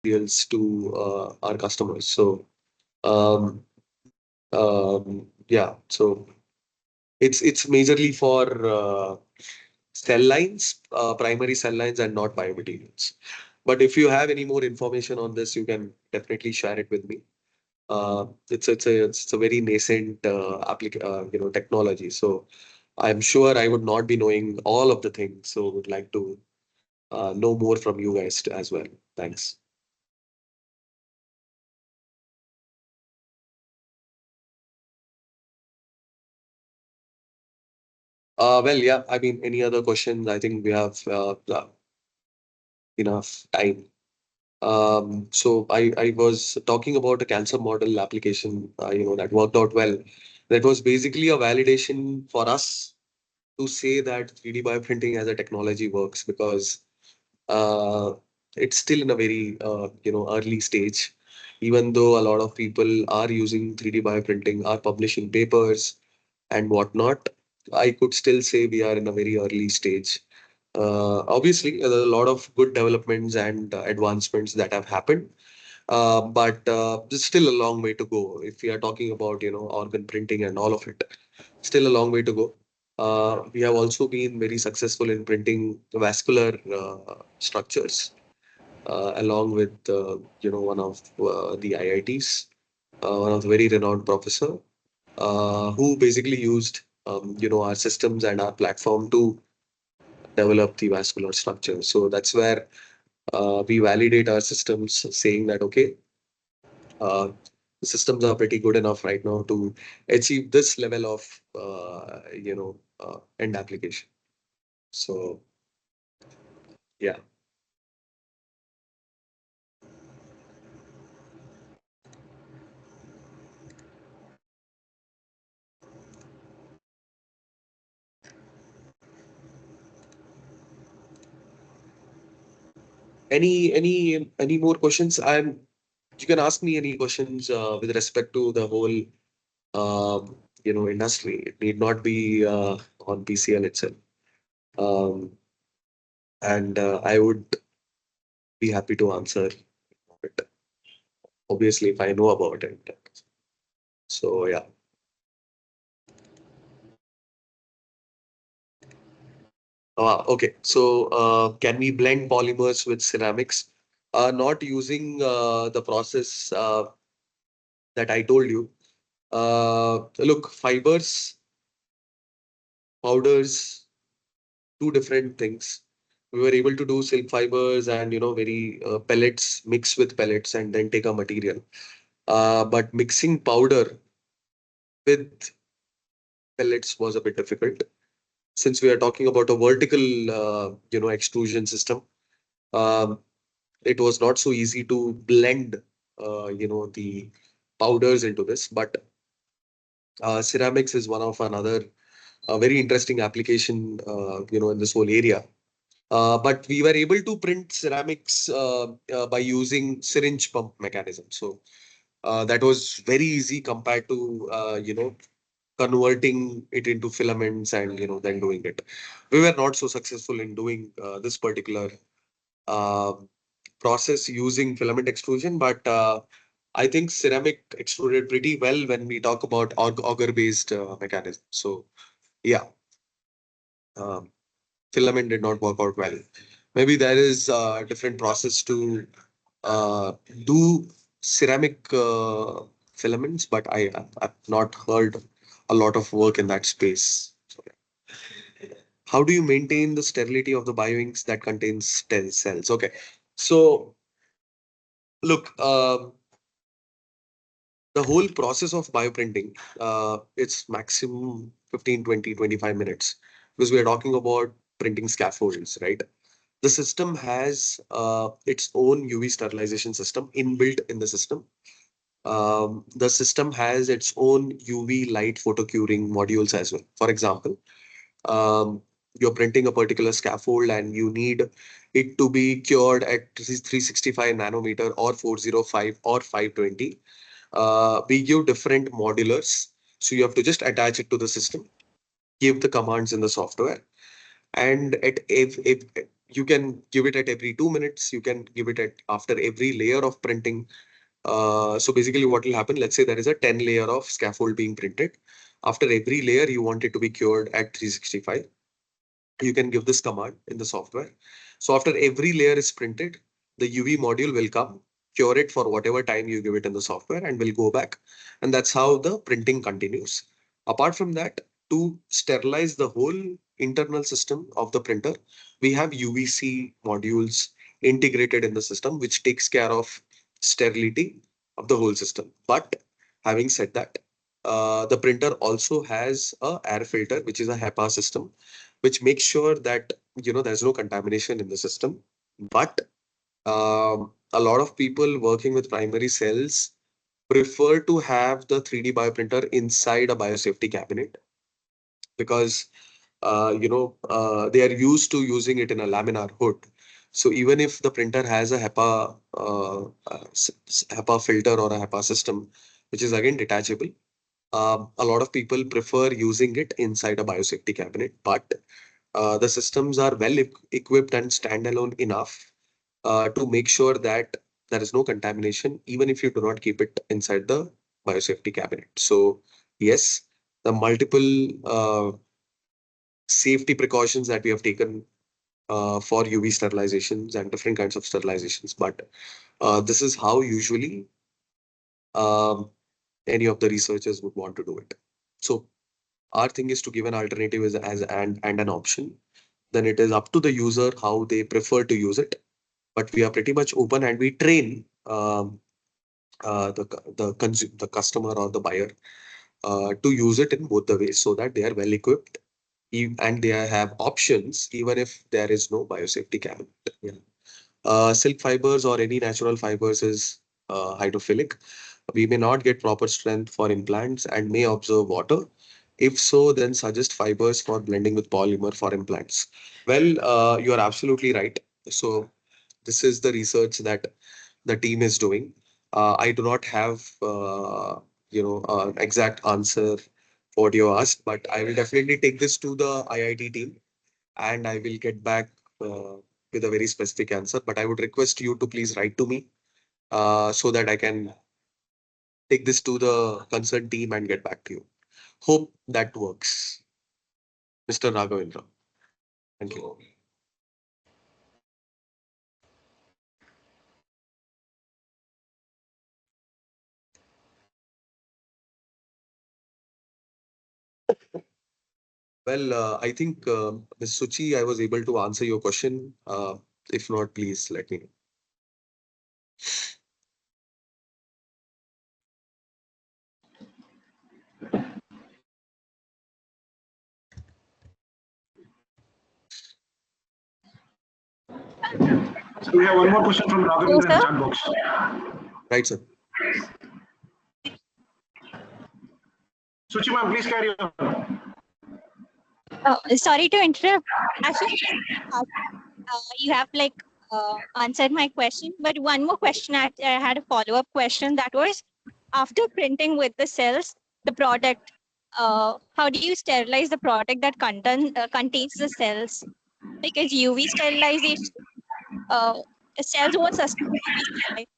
materials to our customers. So um, yeah, so it's majorly for cell lines, primary cell lines, and not biomaterials. But if you have any more information on this, you can definitely share it with me. It's a very nascent technology. So I'm sure I would not be knowing all of the things. So would like to know more from you guys as well. Thanks. Well, yeah. I mean, any other questions? I think we have enough time. So I was talking about a cancer model application, that worked out well. That was basically a validation for us to say that 3D bioprinting as a technology works because uh, it's still in a very early stage. Even though a lot of people are using 3D bioprinting, are publishing papers and whatnot, I could still say we are in a very early stage. Obviously, there are a lot of good developments and advancements that have happened, but there's still a long way to go. If we are talking about organ printing and all of it, still a long way to go. We have also been very successful in printing vascular structures, along with one of the IITs, one of the very renowned professor, who basically used our systems and our platform to develop the vascular structure. So that's where we validate our systems, saying that okay, uh, the systems are pretty good enough right now to achieve this level of end application. So yeah. Any more questions? You can ask me any questions with respect to the whole industry. It need not be on PCL itself. Um, and I would be happy to answer it, obviously, if I know about it. So yeah. Okay. So can we blend polymers with ceramics? Not using the process that I told you. Look, fibers, powders, two different things. We were able to do silk fibers and very pellets, mix with pellets and then take a material. But mixing powder with pellets was a bit difficult since we are talking about a vertical extrusion system. Um, it was not so easy to blend the powders into this, but ceramics is one of another very interesting application in this whole area. But we were able to print ceramics by using syringe pump mechanism. So that was very easy compared to converting it into filaments and then doing it. We were not so successful in doing this particular uh, process using filament extrusion, but I think ceramic extruded pretty well when we talk about auger-based mechanism. So yeah, um, filament did not work out well. Maybe there is a different process to uh, do ceramic filaments, but I've not heard a lot of work in that space. So, how do you maintain the sterility of the bioinks that contains stem cells? Okay, so look, the whole process of bioprinting, it's maximum 15, 20, 25 minutes because we are talking about printing scaffolds, right? The system has its own UV sterilization system inbuilt in the system. The system has its own UV light photocuring modules as well. For example, um, you're printing a particular scaffold and you need it to be cured at 365 nanometer or 405 or 520. We give different modulars. So you have to just attach it to the system, give the commands in the software, and You can give it at every 2 minutes. You can give it at after every layer of printing. So basically, what will happen? Let's say there is a 10 layer of scaffold being printed. After every layer, you want it to be cured at 365. You can give this command in the software. So after every layer is printed, the UV module will come, cure it for whatever time you give it in the software, and will go back. And that's how the printing continues. Apart from that, to sterilize the whole internal system of the printer, we have UVC modules integrated in the system, which takes care of sterility of the whole system. But having said that, the printer also has a air filter, which is a HEPA system, which makes sure that there's no contamination in the system. But a lot of people working with primary cells prefer to have the 3D bioprinter inside a biosafety cabinet because they are used to using it in a laminar hood. So even if the printer has a HEPA filter or a HEPA system, which is again detachable, a lot of people prefer using it inside a biosafety cabinet. But the systems are well equipped and standalone enough to make sure that there is no contamination, even if you do not keep it inside the biosafety cabinet. So, yes, the multiple safety precautions that we have taken for UV sterilizations and different kinds of sterilizations, but this is how usually um, any of the researchers would want to do it. So, our thing is to give an alternative as and an option. Then it is up to the user how they prefer to use it. But we are pretty much open and we train the customer or the buyer to use it in both the ways so that they are well equipped and they have options even if there is no biosafety cabinet. Yeah. Silk fibers or any natural fibers is hydrophilic. We may not get proper strength for implants and may observe water. If so, then suggest fibers for blending with polymer for implants. Well, you are absolutely right. So this is the research that the team is doing. I do not have exact answer for what you asked, but I will definitely take this to the IIT team and I will get back with a very specific answer. But I would request you to please write to me so that I can take this to the concerned team and get back to you. Hope that works, Mr. Raghavendra. Thank you. Well, I think, Ms. Suchi, I was able to answer your question. If not, please let me know. So we have one more question from Raghav in Hello, the sir. chat box. Right, sir. Suchi ma'am, please carry on. Sorry to interrupt. Actually, you have answered my question, but one more question. I had a follow-up question that was after printing with the cells, the product, how do you sterilize the product that contains the cells? Because UV sterilization, uh, cells won't sustain UV sunlight.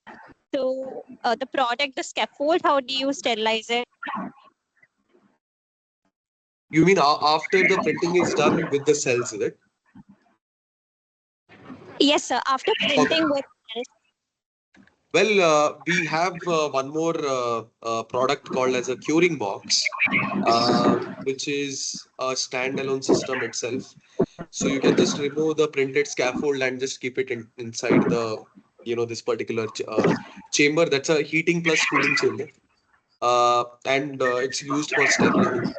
So the product, the scaffold, how do you sterilize it? You mean after the printing is done with the cells, is it? Yes, sir. After Okay. printing with cells. Well, we have one more product called as a curing box, which is a standalone system itself. So you can just remove the printed scaffold and just keep it inside this particular chamber. That's a heating plus cooling chamber, and it's used for sterility.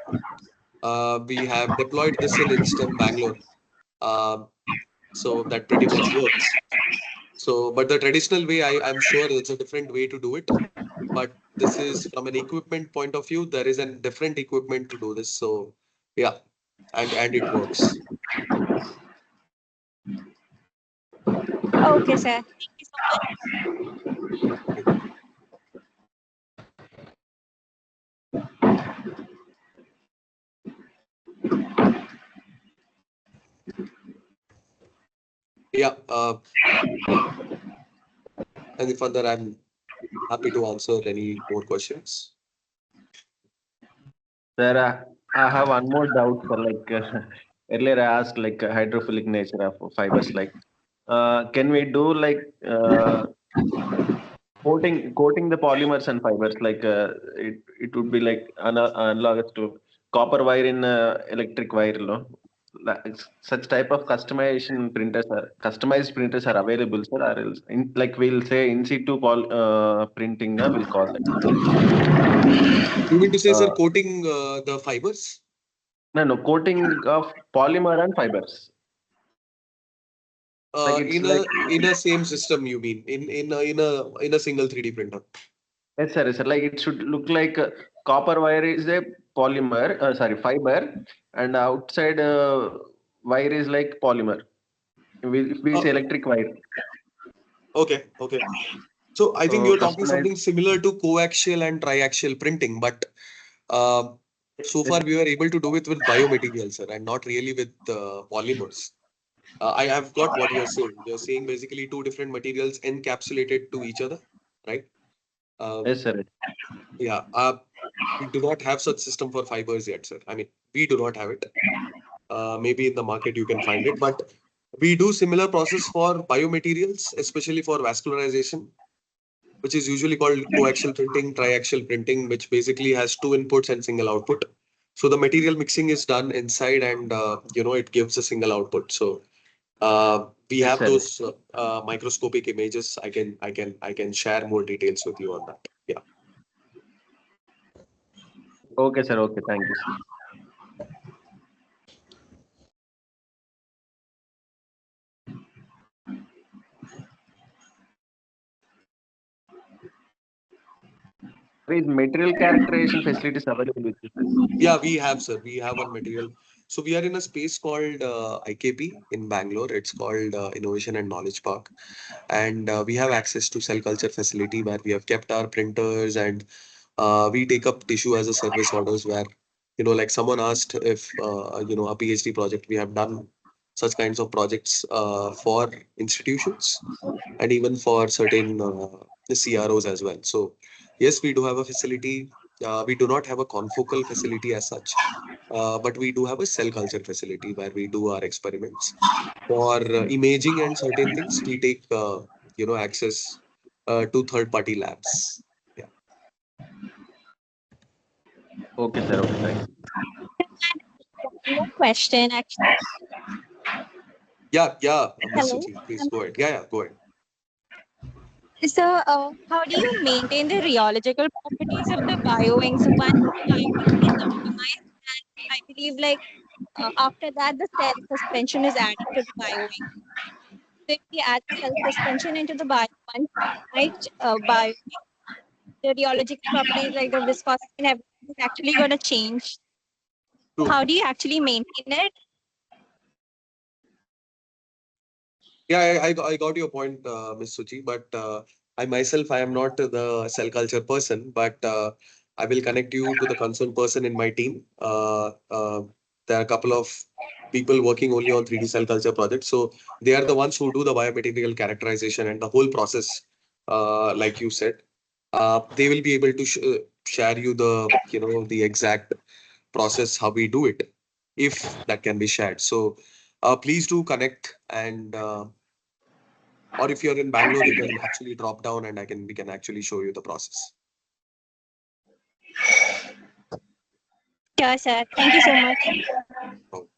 We have deployed this in Instem Bangalore, um, so that pretty much works. So, but the traditional way, I'm sure it's a different way to do it. But this is from an equipment point of view, there is a different equipment to do this. So, yeah, and it works. Okay, sir. Thank you so much. Yeah. And further, I'm happy to answer any more questions. Sir, I have one more doubt, sir. Like earlier, I asked like hydrophilic nature of fibers. Like, can we do like coating the polymers and fibers? Like, it would be like analogous to copper wire in electric wire. No? Like, such type of customized printers are available, sir. Or else like we'll say in situ printing, we'll call it. You mean to say, sir, Uh, coating the fibers? no, coating of polymer and fibers. Like it's In like a same system, you mean in a single 3D printer? yes, sir. Yes, sir. Like it should look like copper wire is a polymer, sorry, fiber, and outside wire is like polymer. We Uh, say electric wire. okay, okay. So I think So you're talking customized. something similar to coaxial and triaxial printing, but uh, so Yes, far we were able to do it with biomaterials, sir, and not really with polymers. I have got what you're saying. You're saying basically two different materials encapsulated to each other, right? Um, yes, sir. yeah. We do not have such system for fibers yet, sir. I mean, we do not have it. Maybe in the market you can find it, but we do similar process for biomaterials, especially for vascularization, which is usually called coaxial printing, triaxial printing, which basically has two inputs and single output. So the material mixing is done inside, and it gives a single output. So we Yes, have sir. those microscopic images. I can share more details with you on that. Yeah. Okay, sir. Okay, thank you, sir. Is material characterization facilities available with you, sir? Yeah, we have, sir. We have one material. So we are in a space called IKP in Bangalore. It's called Innovation and Knowledge Park, and we have access to cell culture facility where we have kept our printers, and we take up tissue as a service orders where like someone asked if a PhD project. We have done such kinds of projects for institutions and even for certain CROs as well. So yes, we do have a facility. We do not have a confocal facility as such, but we do have a cell culture facility where we do our experiments. For imaging and certain things, we take access to third-party labs. Yeah, Okay, sir. Okay, thank you. One more question, actually. yeah. Miss Hello. Suchi, please go ahead. Yeah, go ahead. So, how do you maintain the rheological properties of the bioinks once the bioink is optimized? And I believe, like, after that, the cell suspension is added to the bioink. So if we add the cell suspension into the bio once optimized bio, the rheological properties like the viscosity and everything is actually going to change. So True. how do you actually maintain it? Yeah, I got your point, Miss Suchi, but I am not the cell culture person, but I will connect you to the concerned person in my team. There are a couple of people working only on 3D cell culture projects, so they are the ones who do the biomaterial characterization and the whole process, like you said. They will be able to share you the exact process how we do it, if that can be shared. So please do connect and. Or if you're in Bangalore, you can actually drop down and we can actually show you the process. Sure, sir. Thank you so much. Oh,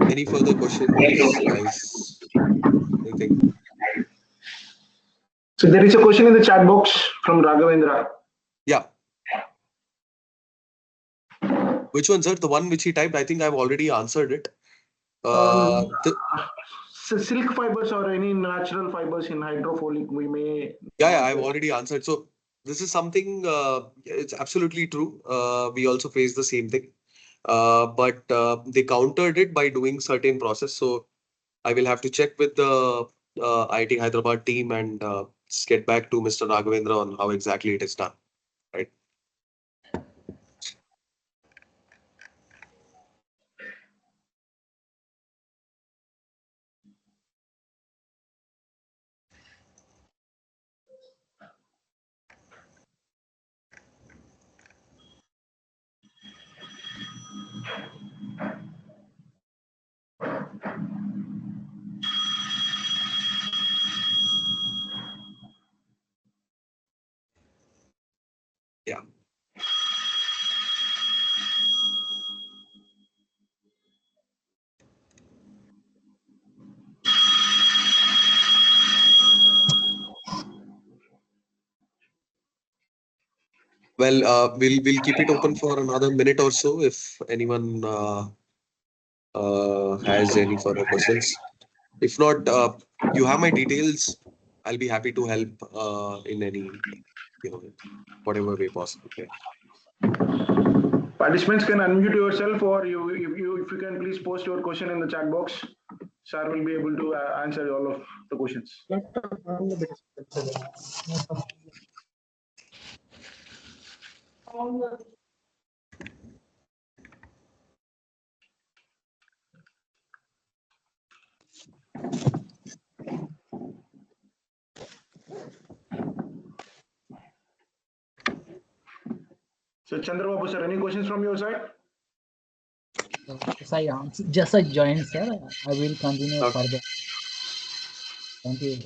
any further questions, guys? Anything? So there is a question in the chat box from Raghavendra. Yeah. Which one, sir? The one which he typed? I think I've already answered it. Silk fibers or any natural fibers in hydrophilic, we may. Yeah, I've already answered. So this is something, it's absolutely true. We also face the same thing. But they countered it by doing certain process. So I will have to check with the IIT Hyderabad team and just get back to Mr. Raghavendra on how exactly it is done. Right. Yeah. Well, we'll keep it open for another minute or so if anyone has any further questions. If not, you have my details. I'll be happy to help in any, whatever way possible. Okay. Participants can unmute yourself, or if you can please post your question in the chat box. Sir will be able to answer all of the questions. So Chandra Babu sir, any questions from your side? I just I joined, sir. I will continue Okay. further. Thank you.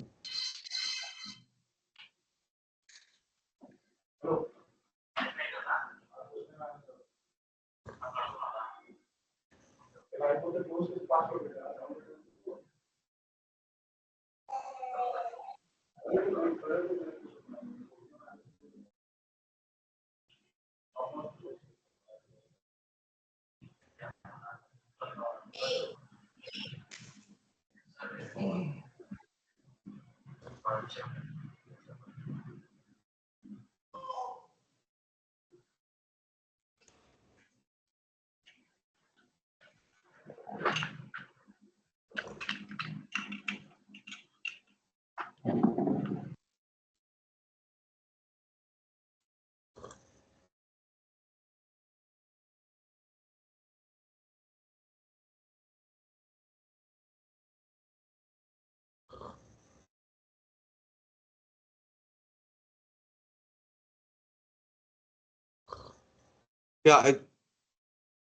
Yeah.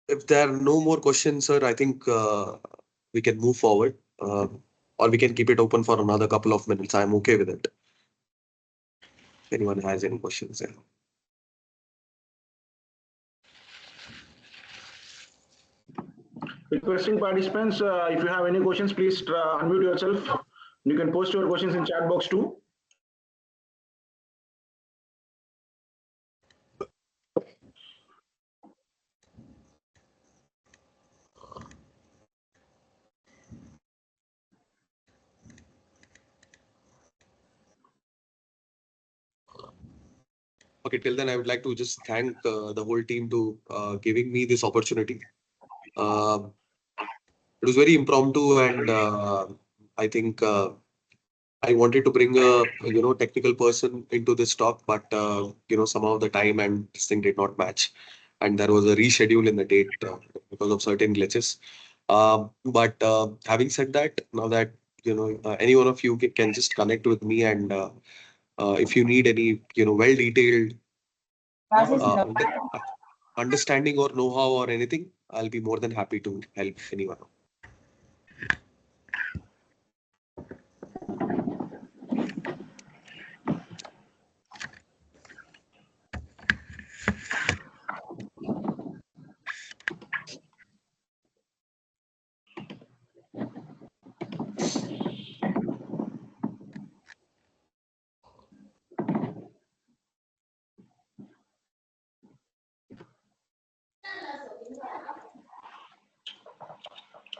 If there are no more questions, sir, I think we can move forward, or we can keep it open for another couple of minutes. I'm okay with it. If anyone has any questions, yeah. Requesting participants, if you have any questions, please unmute yourself. You can post your questions in chat box too. Okay, till then, I would like to just thank the whole team to giving me this opportunity. Um it was very impromptu, and I think I wanted to bring a technical person into this talk, but somehow the time and this thing did not match, and there was a reschedule in the date because of certain glitches. But having said that, now that any one of you can just connect with me, and if you need any well detailed under- understanding or know-how or anything, I'll be more than happy to help anyone.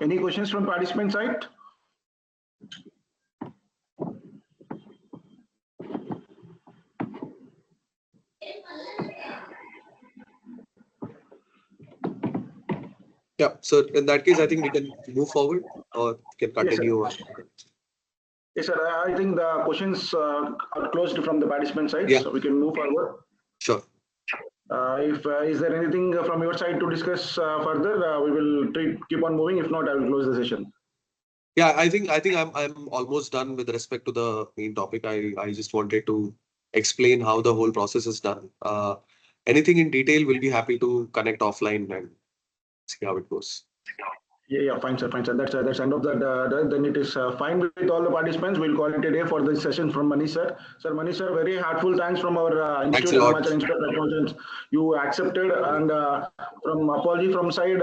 Any questions from participant side? Yeah. So in that case, I think we can move forward or we can Yes, sir. continue. Yes, sir. I think the questions are closed from the participant side, Yeah, so we can move forward. sure. If is there anything from your side to discuss further, we will keep on moving. If not, I will close the session. Yeah, I think I'm almost done with respect to the main topic. I just wanted to explain how the whole process is done. Anything in detail, we'll be happy to connect offline and see how it goes. Yeah, yeah, fine, sir, fine, sir. That's end of that. Then it is fine with all the participants. We'll call it a day for this session from Manish, sir. Sir, Manish, sir, very heartful thanks from our Thanks Institute a lot. Armature Institute of Technology. You accepted, and from apology from side,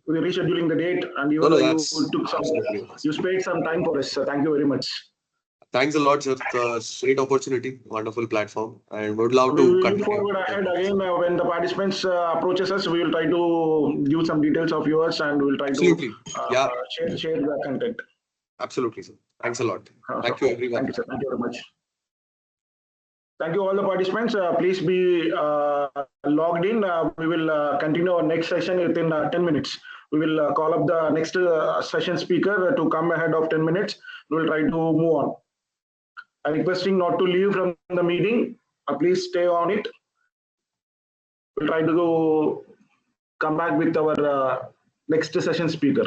we rescheduling the date, and No, even no, though you that's took some, absolutely. you spared some time for us. So thank you very much. Thanks a lot, sir. Great opportunity, wonderful platform, and would love We to will look continue. forward ahead again when the participants approaches us. We will try to give some details of yours, and we will try to Absolutely. Yeah, share the content. absolutely, sir. Thanks a lot. Thank you, everyone. Thank you, sir. Thank you very much. Thank you, all the participants. Please be logged in. We will continue our next session within 10 minutes. We will call up the next session speaker to come ahead of 10 minutes. We will try to move on. I'm requesting not to leave from the meeting. Please stay on it. We'll try to come back with our next session speaker.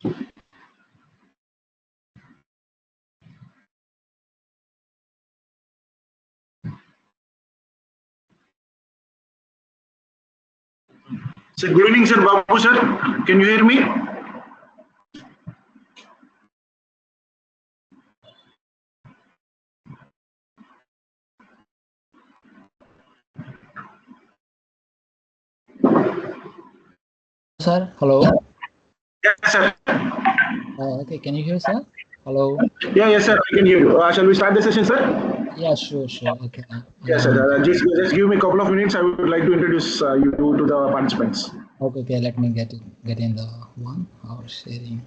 So good evening, sir. Babu, sir. Can you hear me? Sir, hello. Yes, sir. Okay, can you hear, sir? Hello. Yeah, yes, sir. I can hear you. Shall we start the session, sir? Yeah, sure. Okay. Yes, sir. Just give me a couple of minutes. I would like to introduce you to the participants. Okay. Let me get in the one hour sharing.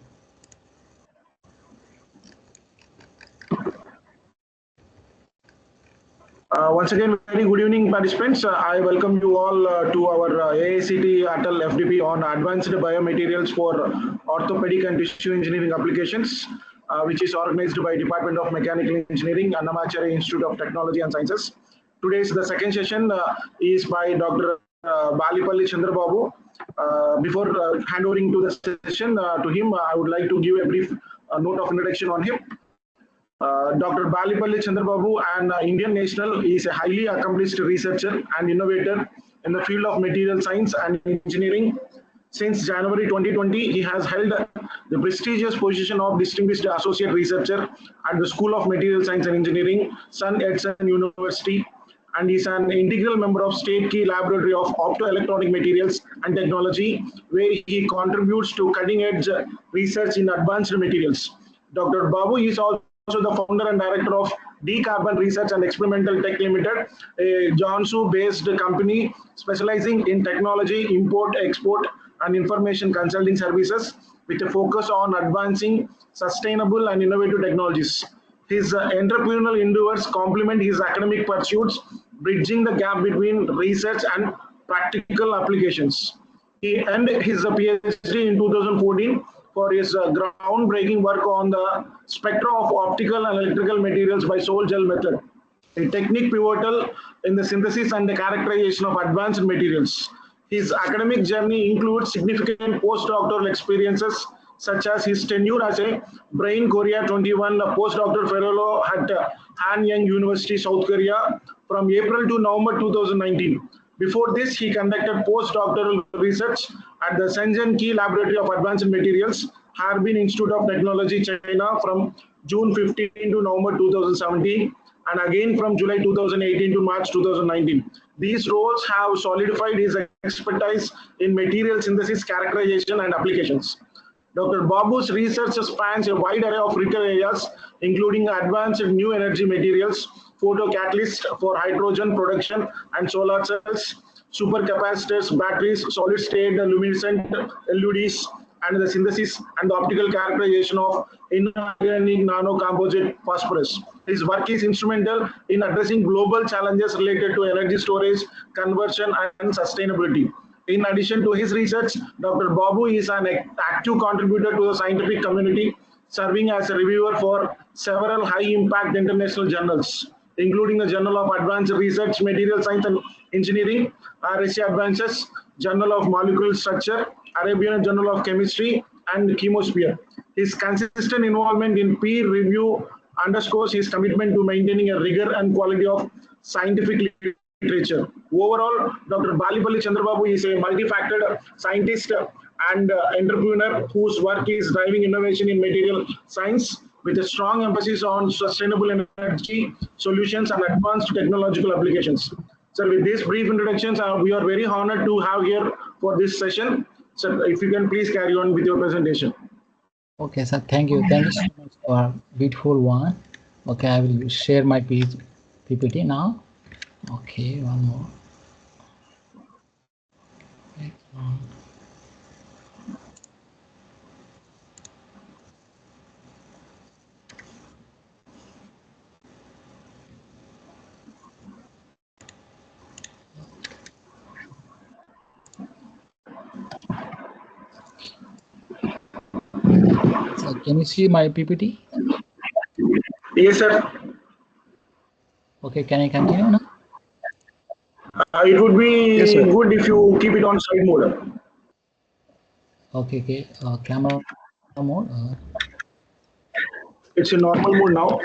Once again, very good evening, participants. I welcome you all to our AICT Atal FDP on advanced biomaterials for orthopedic and tissue engineering applications, which is organized by Department of Mechanical Engineering, Annamachari Institute of Technology and Sciences. Today's the second session is by Dr. Ballipalli Chandra Babu. Before handovering to the session to him, I would like to give a brief note of introduction on him. Dr. Ballipalli Chandrababu, an Indian national, is a highly accomplished researcher and innovator in the field of material science and engineering. Since January 2020, he has held the prestigious position of Distinguished Associate Researcher at the School of Material Science and Engineering, Yat-sen University, and is an integral member of State Key Laboratory of Optoelectronic Materials and Technology, where he contributes to cutting-edge research in advanced materials. Dr. Babu is also the founder and director of Decarbon Research and Experimental Tech Limited, a Guangzhou-based company specializing in technology, import, export, and information consulting services with a focus on advancing sustainable and innovative technologies. His entrepreneurial endeavors complement his academic pursuits, bridging the gap between research and practical applications. He earned his PhD in 2014 for his groundbreaking work on the spectra of optical and electrical materials by soul gel method, a technique pivotal in the synthesis and the characterization of advanced materials. His academic journey includes significant postdoctoral experiences such as his tenure as a Brain Korea 21 postdoctoral fellow at Hanyang University, South Korea from April to November 2019. Before this, he conducted postdoctoral research at the Shenzhen Key Laboratory of Advanced Materials, Harbin Institute of Technology, China from June 15 to November 2017 and again from July 2018 to March 2019. These roles have solidified his expertise in material synthesis, characterization, and applications. Dr. Babu's research spans a wide array of critical areas, including advanced new energy materials, photocatalysts for hydrogen production and solar cells, supercapacitors, batteries, solid-state luminescent LEDs, and the synthesis and optical characterization of inorganic nanocomposite phosphorus. His work is instrumental in addressing global challenges related to energy storage, conversion, and sustainability. In addition to his research, Dr. Babu is an active contributor to the scientific community, serving as a reviewer for several high-impact international journals, including the Journal of Advanced Research, Material Science and Engineering, RSC Advances, Journal of Molecular Structure, Arabian Journal of Chemistry, and Chemosphere. His consistent involvement in peer review underscores his commitment to maintaining a rigor and quality of scientific literature. Overall, Dr. Ballipalli Chandrababu is a multifaceted scientist and entrepreneur whose work is driving innovation in material science with a strong emphasis on sustainable energy solutions and advanced technological applications. So with these brief introductions, we are very honored to have here for this session. So if you can please carry on with your presentation. Okay, sir. Thank you. Thank you so much for beautiful one. Okay, I will share my PPT now. Okay, one more. So can you see my PPT? Yes, sir. Okay, can I continue now? It would be Yes, sir. good if you keep it on side mode. Okay. Camera Mode. It's in normal mode now.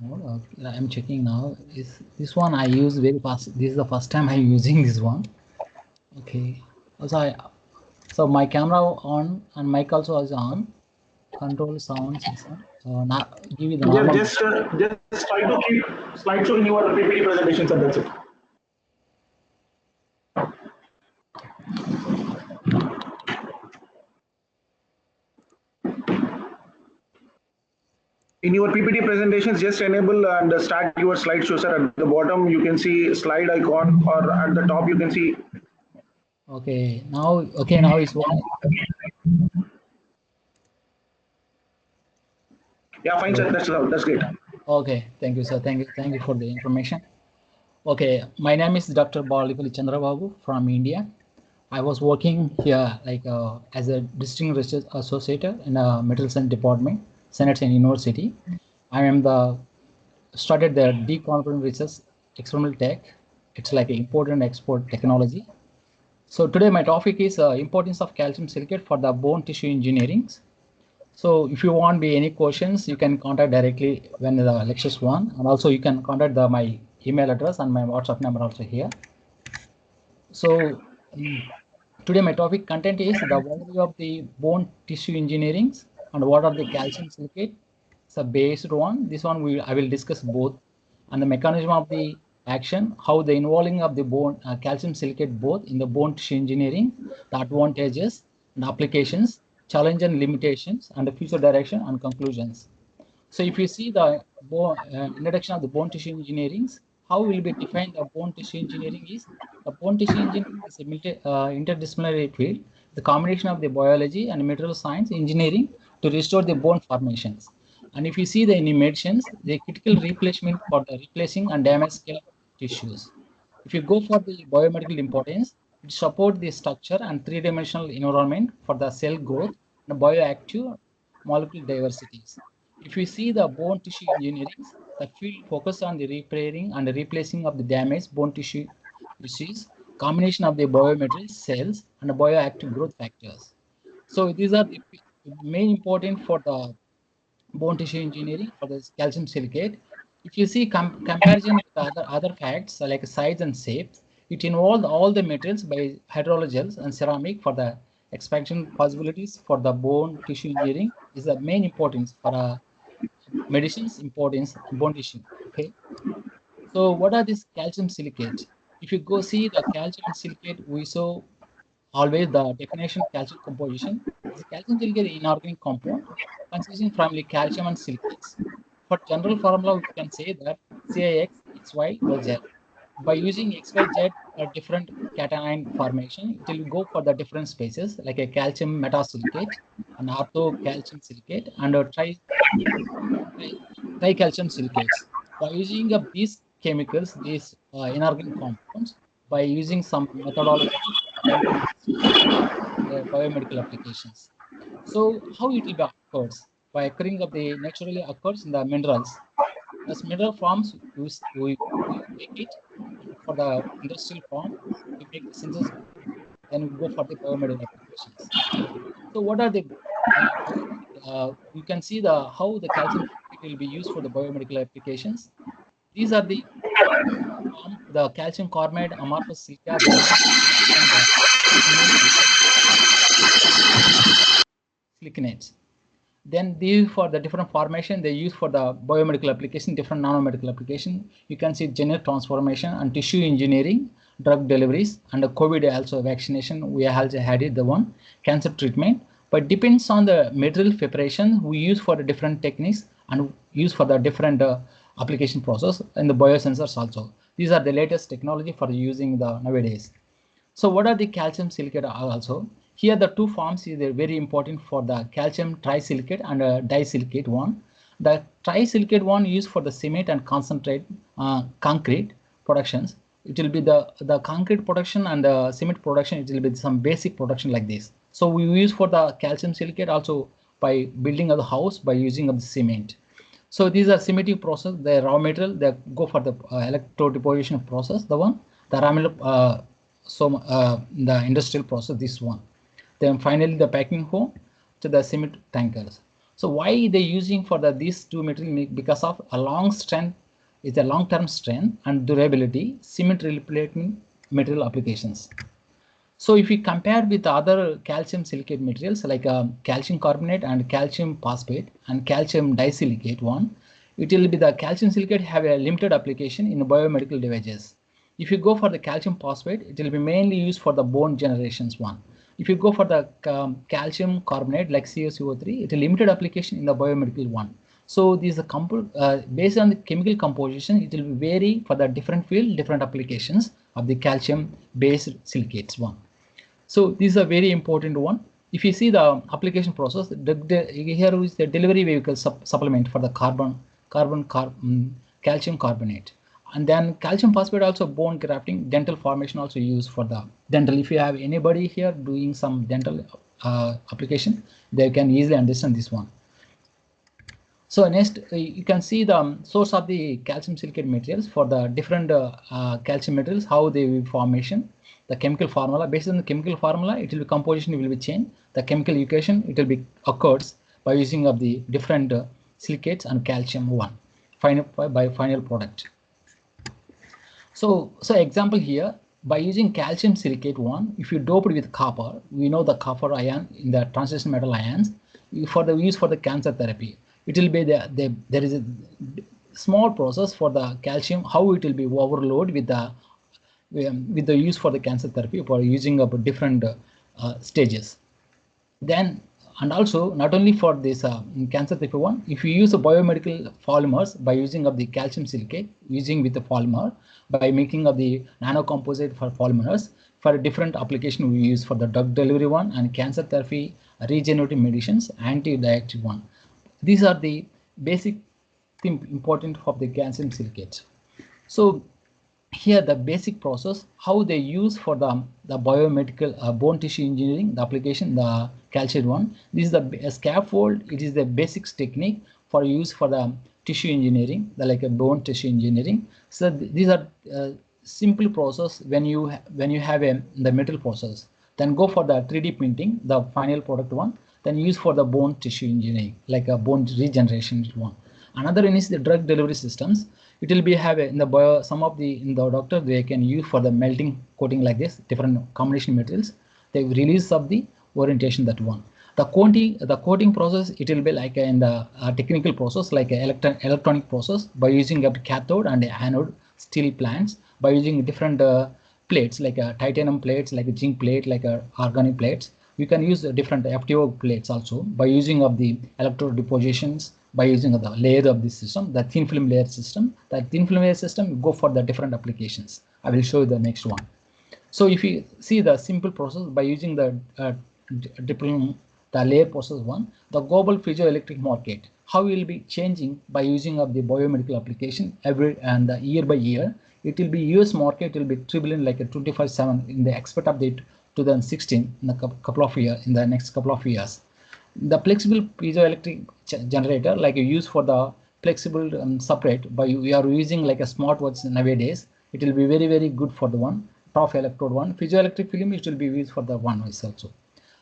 Mode. I'm checking now. Is this one I use very fast? This is the first time I'm using this one. Okay. So my camera on and mic also is on. Control sound system. Now give you the normal. Just try to keep slideshow in your PPT presentations, and that's it. In your PPT presentations, just enable and start your slideshow, sir. At the bottom, you can see slide icon, or at the top, you can see. Okay, now it's working. Yeah, fine, sir. That's great. Okay, thank you, sir. Thank you for the information. Okay, my name is Dr. Ballipalli Chandra Babu from India. I was working here as a distinguished research associate in a metal science department, Senate University. I am started the deconversion research experimental tech. It's like an import and export technology. So today my topic is importance of calcium silicate for the bone tissue engineering. So if you want be any questions, you can contact directly when the lectures one, and also you can contact my email address and my WhatsApp number also here. So today my topic content is the value of the bone tissue engineering and what are the calcium silicate. It's a based one. This one I will discuss both, and the mechanism of the action, how the involving of the bone calcium silicate both in the bone tissue engineering, the advantages and applications, challenge and limitations, and the future direction and conclusions. So if you see the introduction of the bone tissue engineering, how will be defined the bone tissue engineering is the bone tissue engineering is a interdisciplinary field, the combination of the biology and material science engineering to restore the bone formations. And if you see the animations, the critical replacement for the replacing and damaged skeletal tissues. If you go for the biomedical importance, it supports the structure and three-dimensional environment for the cell growth and bioactive molecular diversities. If we see the bone tissue engineering, the field focus on the repairing and the replacing of the damaged bone tissue tissues, combination of the biomaterials, cells, and the bioactive growth factors. So these are the main important for the bone tissue engineering for the calcium silicate. If you see comparison with other facts like size and shapes, it involved all the materials by hydrogels and ceramic for the expansion possibilities for the bone tissue engineering is the main importance for medicines importance bone tissue. Okay, so what are these calcium silicate? If you go see the calcium silicate, we saw always the definition of calcium composition is calcium silicate inorganic compound consisting primarily calcium and silicates. For general formula, we can say that CIX, XY, Z. By using XYZ or different cation formation, it will go for the different spaces like a calcium metasilicate, an orthocalcium silicate, and a tricalcium silicates. By using of these chemicals, these inorganic compounds, by using some methodologies, can be biomedical applications. So how it will be occurs? By occurring of the naturally occurs in the minerals. As mineral forms, we take it, and for the industrial form, we make the synthesis, then we go for the biomedical applications. So what are the you can see the how the calcium will be used for the biomedical applications. These are the calcium carbonate amorphous silica. They are and silicates. Then these for the different formation they use for the biomedical application, different nanomedical application. You can see genetic transformation and tissue engineering, drug deliveries, and the COVID also vaccination. We also had it the one cancer treatment, but depends on the material preparation we use for the different techniques and use for the different application process and the biosensors also. These are the latest technology for using the nowadays. So what are the calcium silicate also? Here the two forms is very important for the calcium trisilicate and disilicate one. The trisilicate one used for the cement and concentrate concrete productions. It will be the concrete production and the cement production. It will be some basic production like this. So we use for the calcium silicate also by building of the house by using of the cement. So these are cementing process. The raw material they go for the electrodeposition process. The one the raw material the industrial process this one. Then finally the packing home. to the cement tankers. So why they using for these two materials? Because of a long strength is a long-term strength and durability cement replacement material applications. So if we compare with other calcium silicate materials like calcium carbonate and calcium phosphate and calcium disilicate one, it will be the calcium silicate have a limited application in biomedical devices. If you go for the calcium phosphate, it will be mainly used for the bone generations one. If you go for the calcium carbonate like CaCO3, it is limited application in the biomedical one. So these are based on the chemical composition, it will vary for the different field, different applications of the calcium based silicates one. So these are very important one. If you see the application process, here is the delivery vehicle supplement for the calcium carbonate. And then calcium phosphate also bone grafting, dental formation also used for the dental. If you have anybody here doing some dental application, they can easily understand this one. So next, you can see the source of the calcium silicate materials for the different calcium materials, how they will formation, the chemical formula. Based on the chemical formula, it will be composition will be changed. The chemical equation, it will be occurs by using of the different silicates and calcium one, by final product. So example here, by using calcium silicate one, if you dope it with copper, we know the copper ion in the transition metal ions for the use for the cancer therapy. It will be there is a small process for the calcium, how it will be overloaded with the use for the cancer therapy for using of different stages. Then and also not only for this cancer therapy one, if you use a biomedical polymers by using of the calcium silicate, using with the polymer by making of the nanocomposite for polymers for a different application we use for the drug delivery one and cancer therapy, regenerative medicines, anti-diabetic one. These are the basic thing important of the calcium silicates. So here the basic process, how they use for the biomedical bone tissue engineering, the application, the calcium one. This is the scaffold. It is the basics technique for use for the tissue engineering, like a bone tissue engineering. So these are simple process when you have the metal process. Then go for the 3D printing, the final product one. Then use for the bone tissue engineering, like a bone regeneration one. Another one is the drug delivery systems. It will be have in the some of the in the doctor they can use for the melting coating like this, different combination materials. They release of the orientation that one. The coating process, it will be like in the technical process, like a electronic process by using a cathode and a anode steel plants by using different plates like titanium plates, like a zinc plate, like organic plates. You can use different FTO plates also by using of the electrode depositions, by using the layer of this system, the thin film layer system. That thin film layer system go for the different applications. I will show you the next one. So if you see the simple process by using the layer process one, the global piezoelectric market, how it will be changing by using of the biomedical application every and year by year. It will be US market will be tripling like a 25/7 in the expect of the 2016 in a couple of years, in the next couple of years. The flexible piezoelectric generator, like you use for the flexible separate, by we are using like a smartwatch nowadays. It will be very, very good for the one top electrode one. Piezoelectric film, it will be used for the one voice also.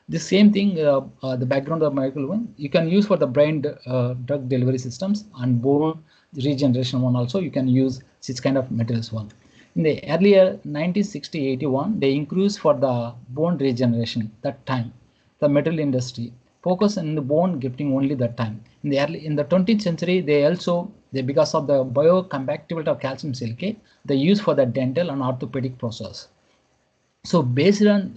The same thing, the background of molecule one, you can use for the brain drug delivery systems and bone regeneration one also. You can use this kind of materials one. In the earlier 1960-81, they increased for the bone regeneration that time. The metal industry focus on the bone gifting only that time. In the 20th century, because of the biocompatibility of calcium silicate, they use for the dental and orthopedic process. So based on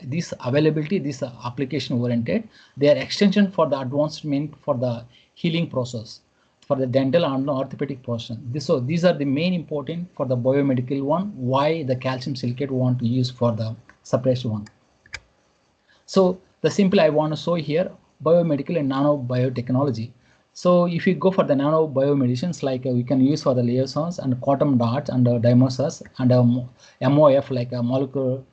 this availability, this application oriented, they are extension for the advancement for the healing process, for the dental and orthopedic portion. So these are the main important for the biomedical one, why the calcium silicate want to use for the separation one. So the simple I want to show here, biomedical and nano biotechnology. So if you go for the nano biomedicines, like we can use for the liaisons and quantum dots and dimers and MOF, like a molecule,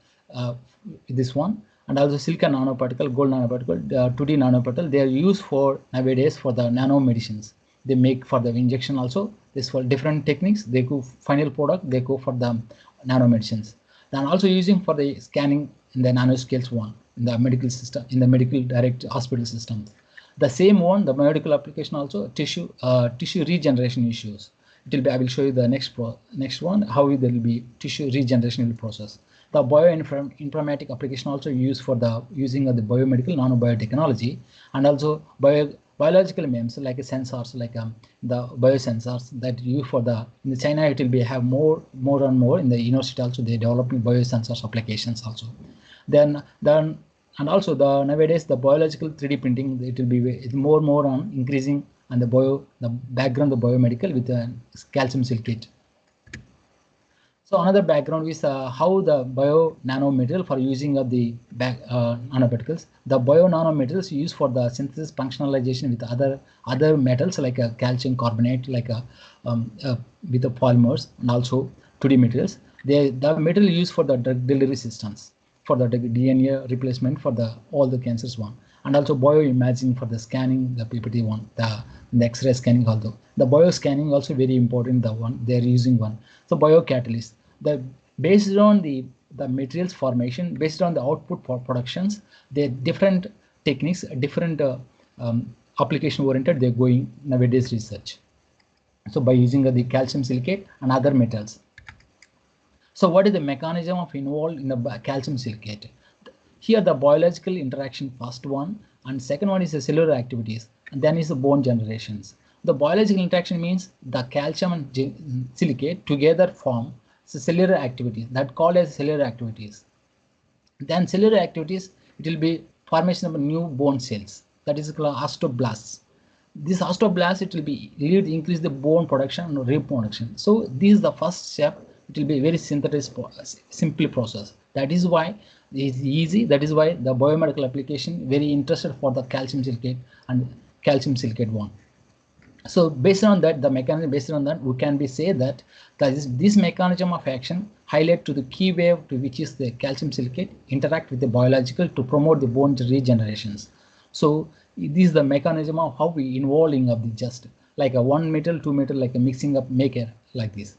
this one, and also silicon nanoparticle, gold nanoparticle, 2D nanoparticle. They are used for nowadays for the nano medicines. They make for the injection also. This for different techniques. They go final product. They go for the nano medicines. Then also using for the scanning in the nanoscales one. in the medical system, in the medical direct hospital systems. The same one, the medical application also tissue regeneration issues. It will be. I will show you the next one how there will be tissue regeneration process. The bioinformatic application also used for the using of the biomedical nanobiotechnology, and also biological MEMS like sensors like the biosensors that you for the in China it will be have more and more in the university also they developing biosensors applications also. Then and also the nowadays the biological 3D printing it will be more on increasing and the background of biomedical with calcium silicate. So another background is how the bio nanomaterial for using of the nanoparticles. The bio nanomaterials used for the synthesis functionalization with other metals like calcium carbonate, like with the polymers and also 2D materials. The material used for the drug delivery systems, for the DNA replacement for the all the cancers one, and also bioimaging for the scanning the PPT one, the X-ray scanning also. The bioscanning also very important. The one they are using one. So biocatalyst. The based on the materials formation, based on the output for productions, they different techniques, different application oriented. They're going nowadays research. So by using the calcium silicate and other metals. So what is the mechanism of involved in the calcium silicate? Here the biological interaction first one, and second one is the cellular activities, and then is the bone generations. The biological interaction means the calcium and silicate together form cellular activities that called as cellular activities. Then cellular activities, it will be formation of new bone cells, that is called osteoblasts. This osteoblast it will be lead increase the bone production and reproduction. So this is the first step. It will be very synthetic, simple process. That is why it is easy. That is why the biomedical application very interested for the calcium silicate and calcium silicate one. So based on that, the mechanism based on that, we can be say that this mechanism of action highlight to the key wave to which is the calcium silicate interact with the biological to promote the bone regenerations. So this is the mechanism of how we involving of the just like a 1 metal, 2 metal, like a mixing up maker like this.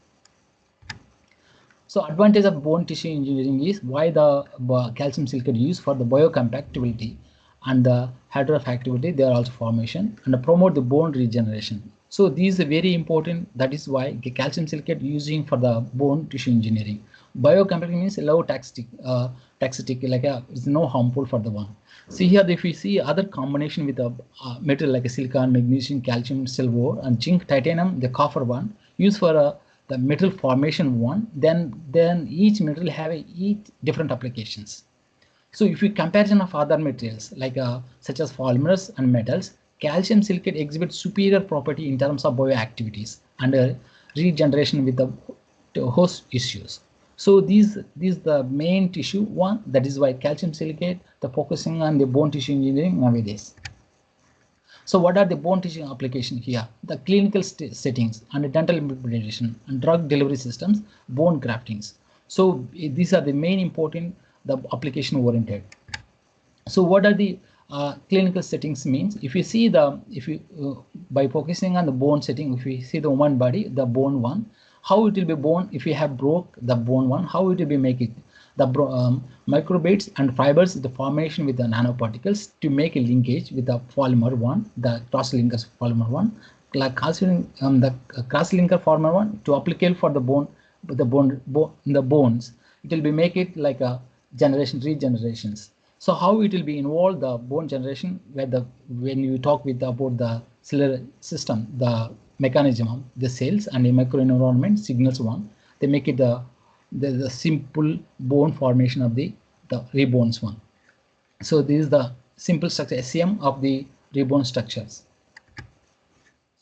So advantage of bone tissue engineering is why the calcium silicate used for the biocompatibility and the heteroactivity, they are also formation and promote the bone regeneration. So these are very important. That is why the calcium silicate using for the bone tissue engineering. Biocompatibility means low toxicity, like it's no harmful for the one. See here, if we see other combination with a metal like a silicon, magnesium, calcium, silver, and zinc, titanium, the copper one used for the metal formation one, then each metal have each different applications. So if we comparison of other materials like such as polymers and metals, calcium silicate exhibits superior property in terms of bioactivities and regeneration with the host issues. So these the main tissue one. That is why calcium silicate the focusing on the bone tissue engineering nowadays. So what are the bone tissue application here? The clinical settings and dental implementation and drug delivery systems, bone graftings. So these are the main important the application oriented. So what are the clinical settings means? If you see by focusing on the bone setting, if we see the human body, the bone one, how it will be bone if you have broke the bone one, how it will be make it the microbeads and fibers, the formation with the nanoparticles to make a linkage with the polymer one, the cross-linker polymer one, like the cross-linker polymer one to applicate for the bone, the bones. It will be make it like a regenerations. So how it will be involved the bone generation when you talk with about the cellular system, the mechanism of the cells and the microenvironment signals one, they make it the simple bone formation of the rebones one. So this is the simple structure SCM of the rebone structures.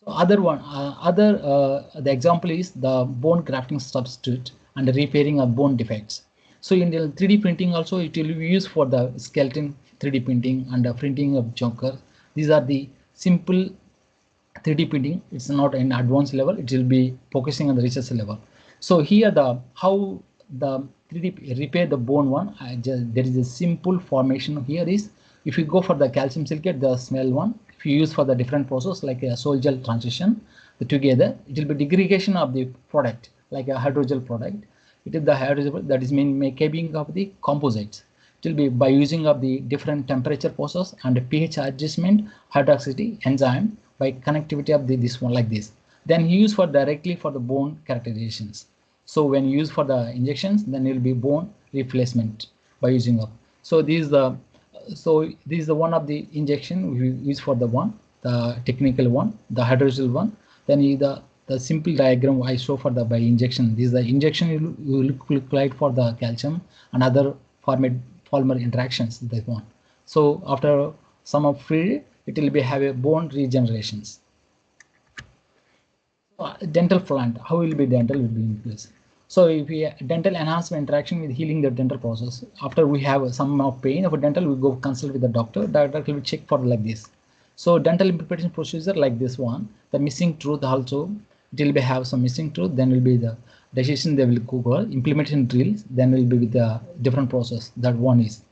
So the example is the bone grafting substitute and the repairing of bone defects. So in the 3D printing also it will be used for the skeleton 3D printing and the printing of joker. These are the simple 3D printing. It's not an advanced level. It will be focusing on the research level. So here how the 3D repair the bone one. There is a simple formation here is if you go for the calcium silicate, the small one. If you use for the different process like a sol gel transition, together it will be degradation of the product like a hydrogel product. It is the hydrogel that is making of the composites it will be by using of the different temperature process and pH adjustment, hydroxylity, enzyme by connectivity of this one like this. Then use for directly for the bone characterizations. So when used for the injections, then it will be bone replacement by using of. So this is the one of the injection we use for the technical one, the hydrogel one. Then the simple diagram I show for the by injection. This is the injection you look like for the calcium and other polymer interactions. That one. So after some of free, it will be have a bone regenerations. Dental plant, how will be dental will be in place. So if we dental enhancement interaction with healing the dental process. After we have some of pain of a dental, we go consult with the doctor. Doctor will check for like this. So dental implementation procedure like this one. The missing tooth also it will be have some missing tooth. Then will be the decision they will Google implementation drills. Then will be with the different process. That one is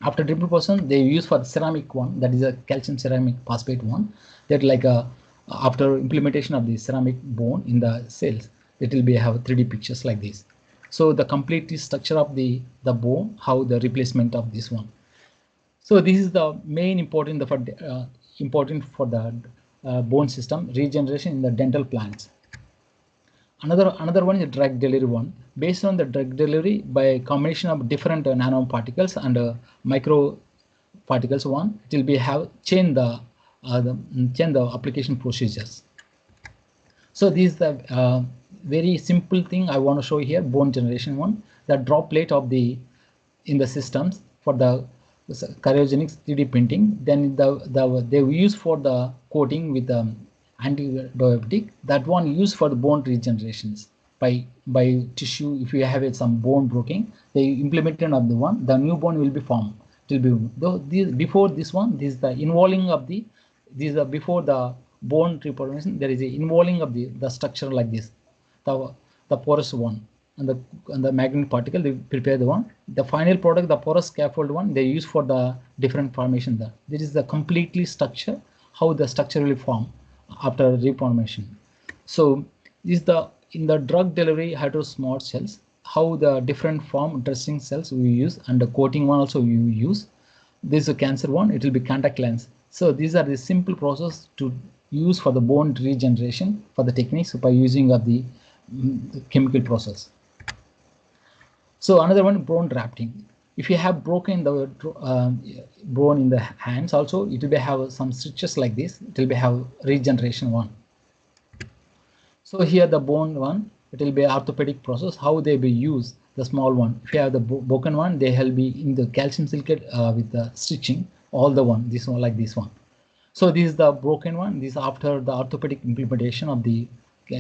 after dripple process they use for the ceramic one. That is a calcium ceramic phosphate one. That like a after implementation of the ceramic bone in the cells, it will be have 3D pictures like this. So the complete structure of the bone, how the replacement of this one. So this is the main important for the bone system regeneration in the dental plants. Another one is drug delivery one. Based on the drug delivery by a combination of different nanoparticles and micro particles one, it will be have change the application procedures. So this is the very simple thing I want to show here. Bone generation one, the droplet of the in the systems for the cryogenic 3D printing. Then they use for the coating with anti-diabetic. That one used for the bone regenerations by tissue. If you have some bone broken, they implemented of the one, the new bone will be formed. It will be though before this one, this is the involving of the before the bone reproduction. There is a involving of the structure like this, the porous one and the magnetic particle. They prepare the one. The final product, the porous scaffold one, they use for the different formation. This is the completely structure, how the structure will form after reformation. So is in the drug delivery hydrosmart cells, how the different form dressing cells we use, and the coating one also we use. This is a cancer one, it will be contact lens. So these are the simple process to use for the bone regeneration for the techniques by using of the chemical process. So another one, bone drafting. If you have broken the bone in the hands also, it will be have some stitches like this. It will be have regeneration one. So here the bone one, it will be orthopedic process, how they be used, the small one. If you have the broken one, they will be in the calcium silicate with the stitching, all the one, this one like this one. So this is the broken one. This after the orthopedic implementation of the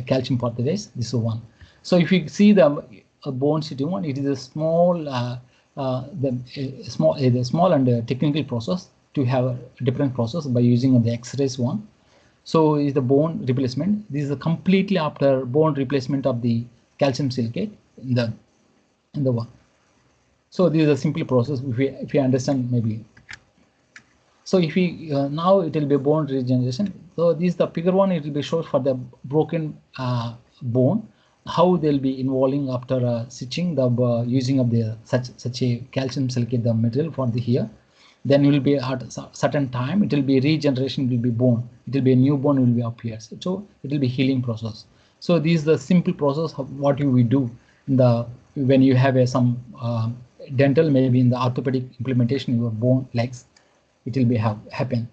calcium pathways, this is one. So if you see the bone sitting one, it is a small, the small and technical process to have a different process by using the X-rays one. So is the bone replacement. This is a completely after bone replacement of the calcium silicate in the one. So this is a simple process if you understand maybe. So if we now it will be bone regeneration. So this is the figure one. It will be shown for the broken bone, how they'll be involving after stitching the using of the such a calcium silicate the material for the here. Then it will be at a certain time, it will be regeneration, it will be bone, it will be a new bone will be appears. So it will be healing process. So this is the simple process of what you will do in the when you have some dental, maybe in the orthopedic implementation, your bone legs, it will be happen.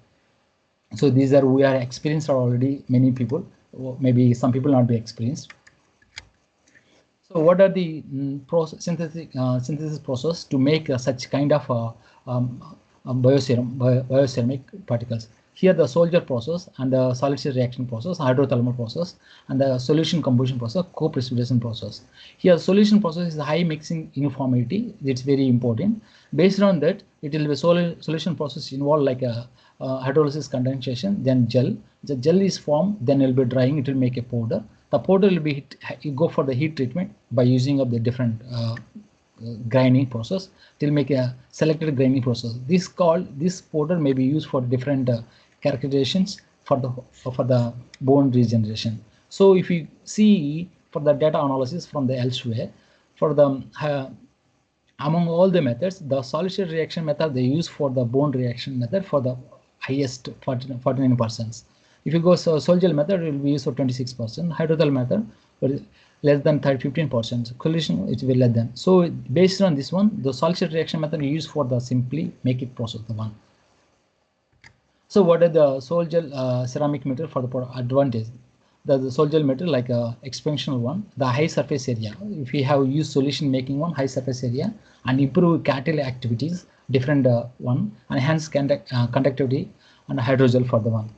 So these are we are experienced already, many people, maybe some people not be experienced. So what are the synthesis process to make such kind of bioceramic particles? Here the soldier process and the solid state reaction process, hydrothermal process, and the solution combustion process, co-precipitation process. Here solution process is high mixing uniformity. It's very important. Based on that, it will be solution process involved like a hydrolysis, condensation, then gel. The gel is formed, then it will be drying. It will make a powder. The powder will be you go for the heat treatment by using of the different grinding process. It will make a selected grinding process. This powder may be used for different characterizations for the bone regeneration. So if you see for the data analysis from the elsewhere, for the Among all the methods, the solid state reaction method they use for the bond reaction method for the highest 49%. If you go sol gel method, it will be used for 26%. Hydrothermal method will less than 15%. Collision it will less than. So based on this one, the solid state reaction method we use for the simply make it process the one. So what are the sol gel ceramic metal for the advantage? The sol gel metal like a expansional one, the high surface area. If we have used solution making one, high surface area and improve catalytic activities, different one, enhance conductivity and hydrogel for the one.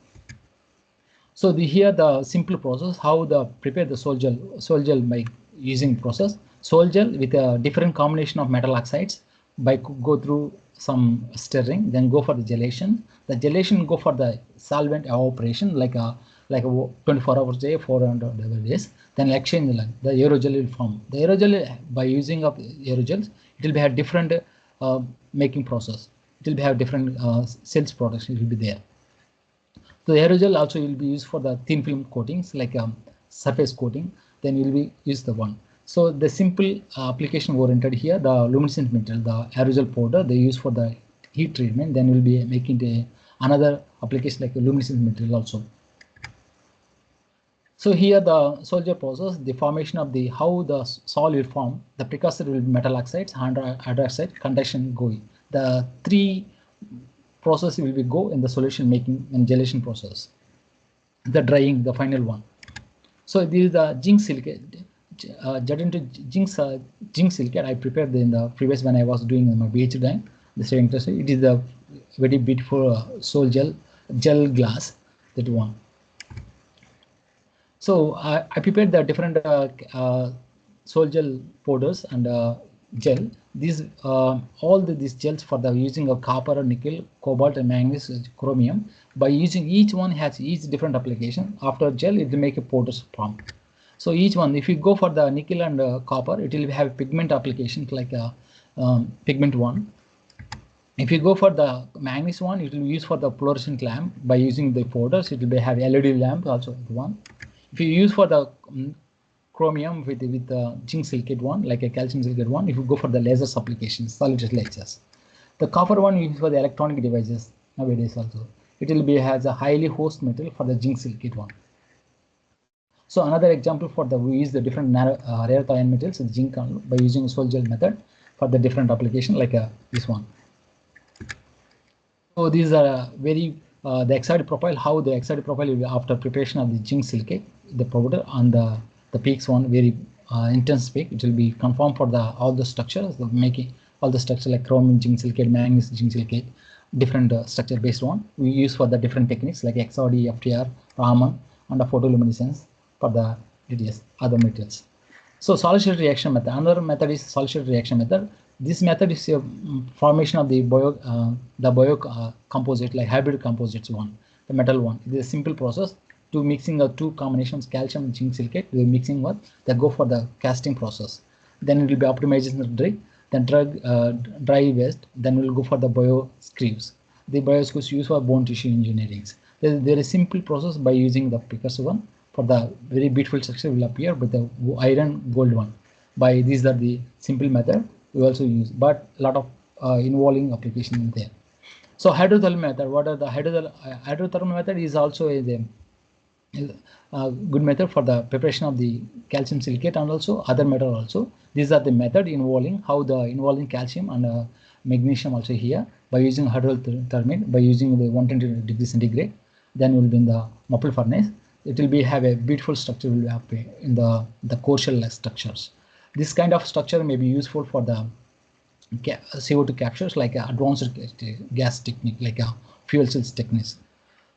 So here the simple process how the prepare the sol gel by using process sol gel with a different combination of metal oxides by go through some stirring, then go for the gelation. The gelation go for the solvent evaporation like a 24 hours a day, 400 days. Then exchange the aerogel will form. The aerogel by using of aerogels it will be a different making process. It will be have different cells production it will be there. So the aerogel also will be used for the thin film coatings like surface coating. Then will be use the one. So the simple application oriented here, the luminescent material, the aerosol powder they use for the heat treatment. Then we'll be making another application like a luminescent material also. So here the soldier process, the formation of the how the sol will form, the precursor will be metal oxides, hydroxide, conduction going. The three process will be go in the solution making and gelation process. The drying, the final one. So this is the zinc silicate. Zinc silicate I prepared in the previous when I was doing my PhD. It is the very beautiful sol gel glass that one. So I prepared the different sol gel powders and gel. These all these gels for the using of copper, nickel, cobalt, and manganese, chromium. By using each one has each different application. After gel, it will make a powders form. So each one, if you go for the nickel and copper, it will have pigment applications like pigment one. If you go for the manganese one, it will be used for the fluorescent lamp. By using the powders, it will have LED lamp also one. If you use for the chromium with the zinc silicate one, like a calcium silicate one, if you go for the lasers applications, solid lasers. The copper one is for the electronic devices nowadays also. It will be has a highly host metal for the zinc silicate one. So another example for the we use the different rare earth ion metals, zinc by using a sol gel method for the different application like this one. So these are very the excited profile, how the excited profile will be after preparation of the zinc silicate, the powder on the peaks one very intense peak. It will be conformed for the all the structures, the making all the structure like chromium zinc silicate, manganese zinc silicate, different structure based one. We use for the different techniques like XRD, FTR, Raman, and the photoluminescence for the DTS other materials. So solid state reaction method. Another method is solid state reaction method. This method is a formation of the bio composite like hybrid composites one, the metal one. It is a simple process to mixing of two combinations calcium and zinc silicate. We mixing what they go for the casting process. Then it will be optimizing the dry, then dry waste. Then we'll go for the bio screws. The bio screws used for bone tissue engineering. There is simple process by using the precursor one for the very beautiful structure will appear with the iron gold one. By these are the simple method we also use, but a lot of involving application in there. So hydrothermal method. What are the hydrothermal method is also a good method for the preparation of the calcium silicate and also other metal also. These are the method involving how the involving calcium and magnesium also here by using hydrothermal by using the 120 degrees centigrade. Then will be in the muffle furnace. It will be have a beautiful structure will have in the core shell structures. This kind of structure may be useful for the CO2 captures like advanced gas technique like fuel cells techniques.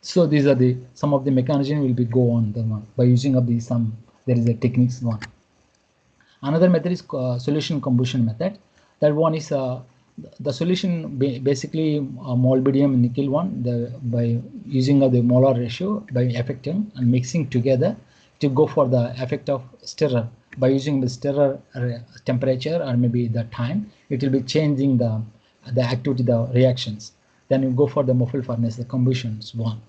So these are the some of the mechanism will be go on the one by using of these some there is a techniques one. Another method is solution combustion method. That one is the solution basically molybdenum nickel one by using of the molar ratio by affecting and mixing together to go for the effect of stirrer by using the stirrer temperature or maybe the time it will be changing the activity the reactions. Then you go for the muffle furnace the combustions one.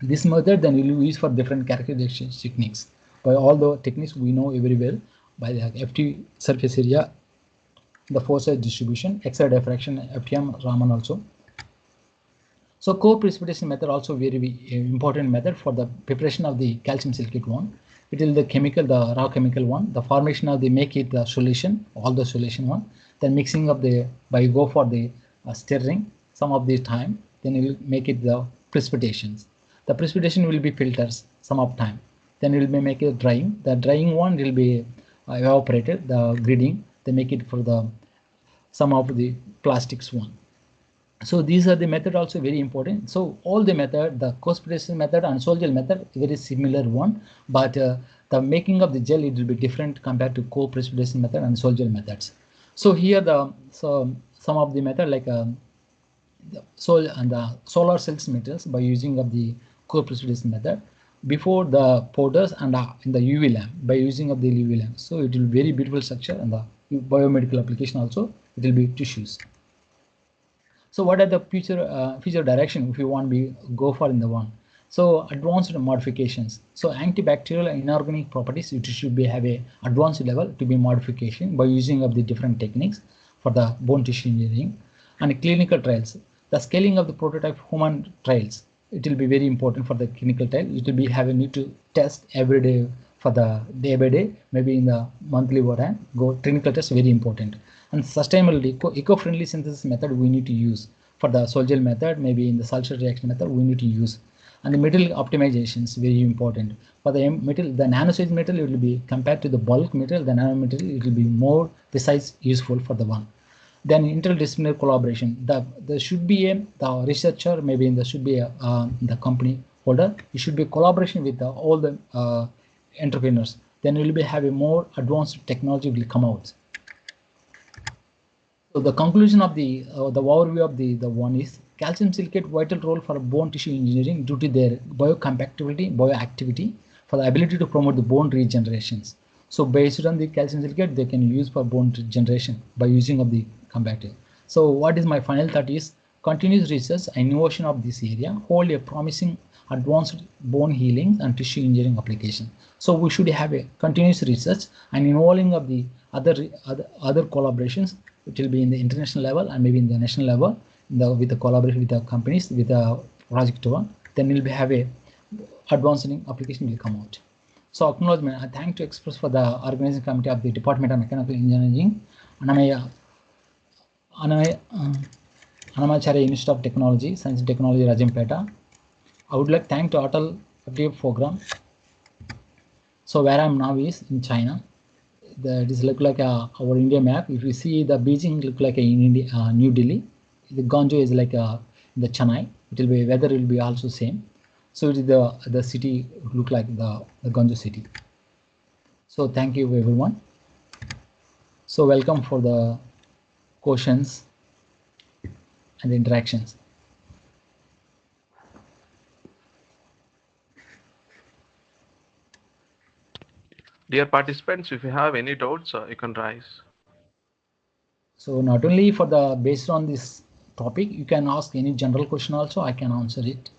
This method then will be used for different characterization techniques. By all the techniques we know very well by the FT surface area the force distribution, X-ray diffraction, FTM, Raman also. So co-precipitation method also very important method for the preparation of the calcium silicate one. It is the chemical, the raw chemical one, the formation of the make it the solution, all the solution one, then mixing up the, by go for the stirring some of the time, then you will make it the precipitations. The precipitation will be filters some of time. Then you will be make it drying. The drying one will be evaporated, the gridding, they make it for the some of the plastics one. So these are the method also very important. So all the method, the co-precipitation method and sol gel method, very similar one, but the making of the gel, it will be different compared to co-precipitation method and sol gel methods. So here the some of the method like the solar cells metals by using of the co-precipitation method before the powders and in the UV lamp by using of the UV lamp. So it will be very beautiful structure, and the biomedical application also it will be tissues. So what are the future direction if you want to go for in the one? So advanced modifications. So antibacterial and inorganic properties, it should be have a advanced level to be modification by using of the different techniques for the bone tissue engineering and clinical trials. The scaling of the prototype human trials, it will be very important for the clinical trial. It will be having need to test every day for the day by day, maybe in the monthly or go clinical test very important. And sustainability, eco-friendly synthesis method we need to use for the sol gel method, maybe in the sulfur reaction method we need to use. And the metal optimizations very important. For the metal, the nano size metal, it will be compared to the bulk metal, the nano metal, it will be more precise, useful for the one. Then interdisciplinary collaboration. There should be the researcher, maybe there should be the company holder. It should be collaboration with all the entrepreneurs. Then we will be having more advanced technology will come out. So the conclusion of the overview of the one is calcium silicate vital role for bone tissue engineering due to their biocompatibility, bioactivity for the ability to promote the bone regenerations. So based on the calcium silicate, they can use for bone regeneration by using of the compactive. So what is my final thought is continuous research and innovation of this area hold a promising advanced bone healing and tissue engineering application. So we should have a continuous research and involving of the other collaborations. It will be in the international level and maybe in the national level with the collaboration with the companies with the project one. Then we'll be have a advancing application will come out. So acknowledgement, I thank to express for the organizing committee of the Department of Mechanical Engineering, Anamacharya Institute of Technology, Science and Technology, Rajampeta. I would like thank to Atal FDF program. So where I am now is in China. It is look like our India map. If you see the Beijing look like a New Delhi, the Guangzhou is like the Chennai. It will be weather will be also same. So it is the city look like the Guangzhou city. So thank you everyone. So welcome for the questions and the interactions. Dear participants, if you have any doubts, you can raise. So not only for the based on this topic, you can ask any general question also. I can answer it.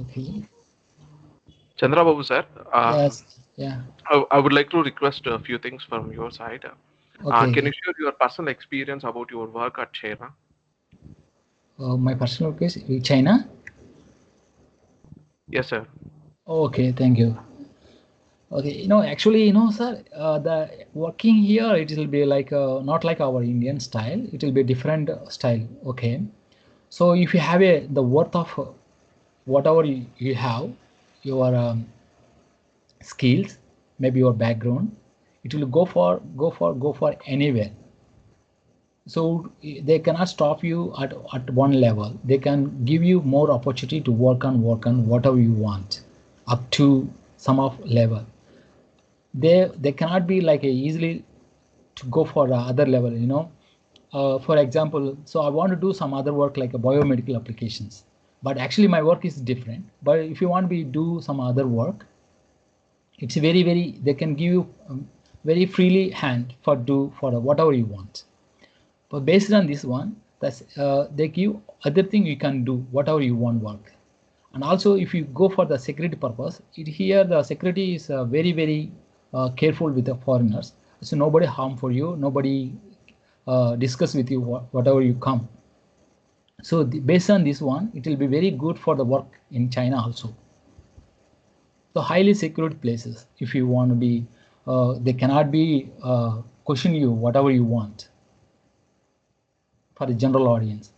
Okay. Chandra Babu sir, Yes. Yeah. I would like to request a few things from your side. Okay. Can you share your personal experience about your work at China? My personal case, China. Yes, sir. Okay. Thank you. Okay, actually, sir, the working here, it will be like not like our Indian style. It will be different style. Okay, so if you have the worth of whatever you have, your skills, maybe your background, it will go for anywhere. So they cannot stop you at one level. They can give you more opportunity to work on whatever you want, up to some of level. They cannot be like easily to go for the other level. for example, so I want to do some other work like a biomedical applications, but actually my work is different. But if you want to do some other work, it's very, they can give you very freely hand for whatever you want. But based on this one, that's they give other thing you can do whatever you want work. And also if you go for the security purpose, here the security is very careful with the foreigners. So nobody harm for you, nobody discuss with you whatever you come. So based on this one, it will be very good for the work in China also. So highly secured places, if you want to be, they cannot be question you whatever you want for the general audience.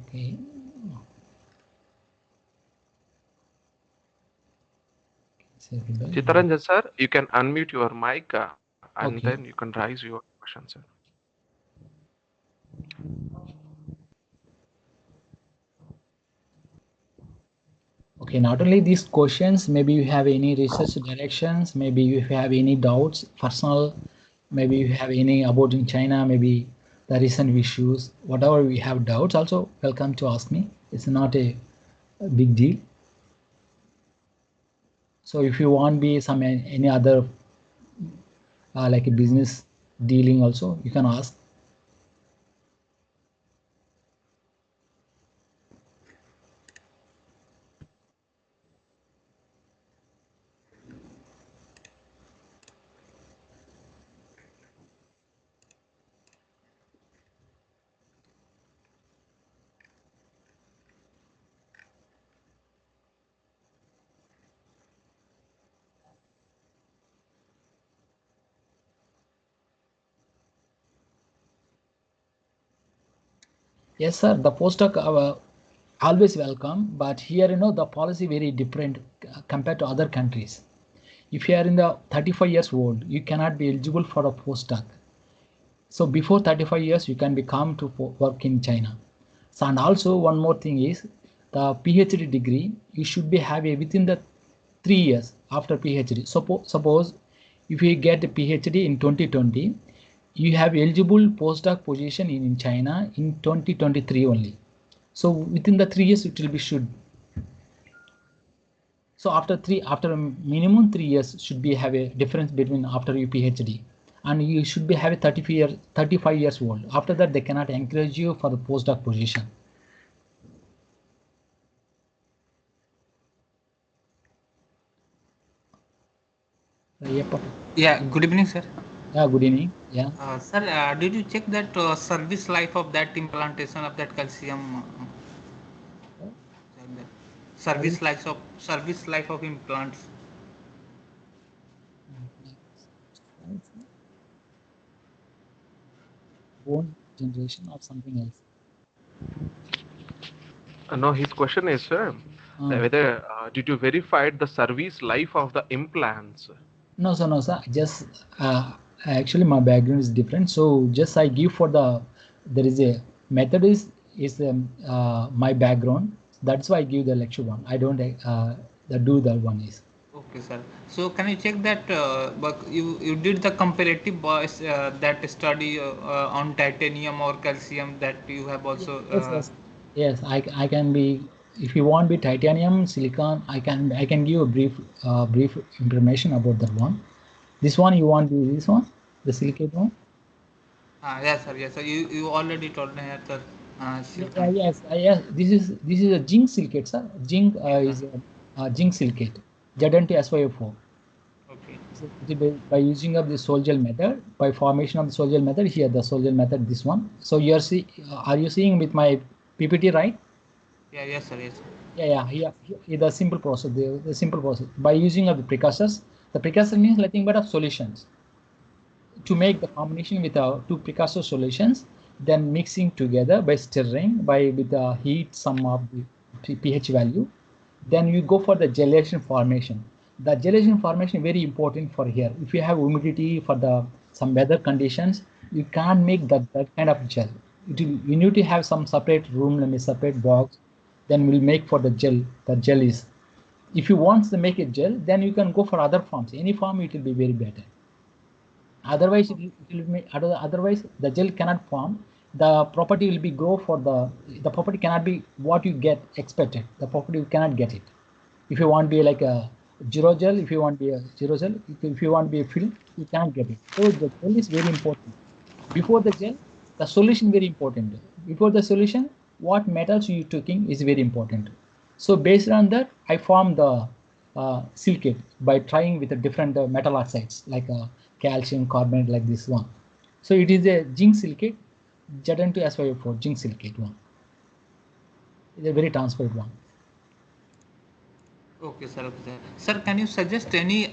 Okay. Chittaranjan sir, you can unmute your mic and Okay. then you can raise your question, sir. Okay, not only these questions, maybe you have any research directions, maybe you have any doubts, personal, maybe you have any about in China, maybe the recent issues, whatever we have doubts, also welcome to ask me. It's not a big deal. So if you want be some any other like a business dealing also, you can ask. Yes, sir. The postdoc always welcome, but here the policy very different compared to other countries. If you are in the 35 years old, you cannot be eligible for a postdoc. So before 35 years, you can become to work in China. So and also one more thing is the PhD degree you should be having within the 3 years after PhD. Suppose if you get a PhD in 2020, you have eligible postdoc position in China in 2023 only. So within the 3 years it will be should. So after minimum 3 years should be have a difference between after your PhD, and you should be have a 35 years old. After that they cannot encourage you for the postdoc position. Yep. Yeah, good evening, sir. Yeah, good evening. Yeah. Sir, did you check that service life of that implantation of that calcium? Like that? Service life of implants. Bone generation or something else. No, his question is, sir, whether did you verify the service life of the implants? No, sir. Just actually my background is different. So just I give for there is a method is my background. That's why I give the lecture one. I don't do that one is. Okay, sir. So can you check that? But you did the comparative that study on titanium or calcium that you have also. Yes. I can be, if you want be titanium, silicon. I can give a brief information about that one. This one you want be this one, the silicate one. Yes, sir. Yes, sir. You already told me that, sir. Yes. This is a zinc silicate, sir. Zinc is a zinc silicate, ZNT-SYO4. Okay. So by using of the sol gel method, by formation of the sol gel method, here the sol gel method, this one. So you are you seeing with my PPT, right? Yeah. Yes, sir. Yes. Sir. Yeah. The simple process. The simple process by using of the precursors. The precursor means nothing but of solutions. To make the combination with two precursor solutions, then mixing together by stirring with the heat some of the pH value, then you go for the gelation formation. The gelation formation is very important for here. If you have humidity for some weather conditions, you can't make that kind of gel. You need to have some separate room, separate box, then we'll make for the gel. The gel is If you want to make a gel, then you can go for other forms. Any form, it will be very better. Otherwise, otherwise the gel cannot form. The property will be grow for the property cannot be what you get expected. The property you cannot get it. If you want to be like a zero gel, if you want to be a zero gel, if you want to be a film, you cannot get it. So the gel is very important. Before the gel, the solution very important. Before the solution, what metals you taking is very important. So based on that, I formed the silicate by trying with the different metal oxides like calcium carbonate like this one. So it is a zinc silicate, Zn2SiO4 zinc silicate one. It's a very transparent one. Okay, sir. Okay, sir. Sir, can you suggest any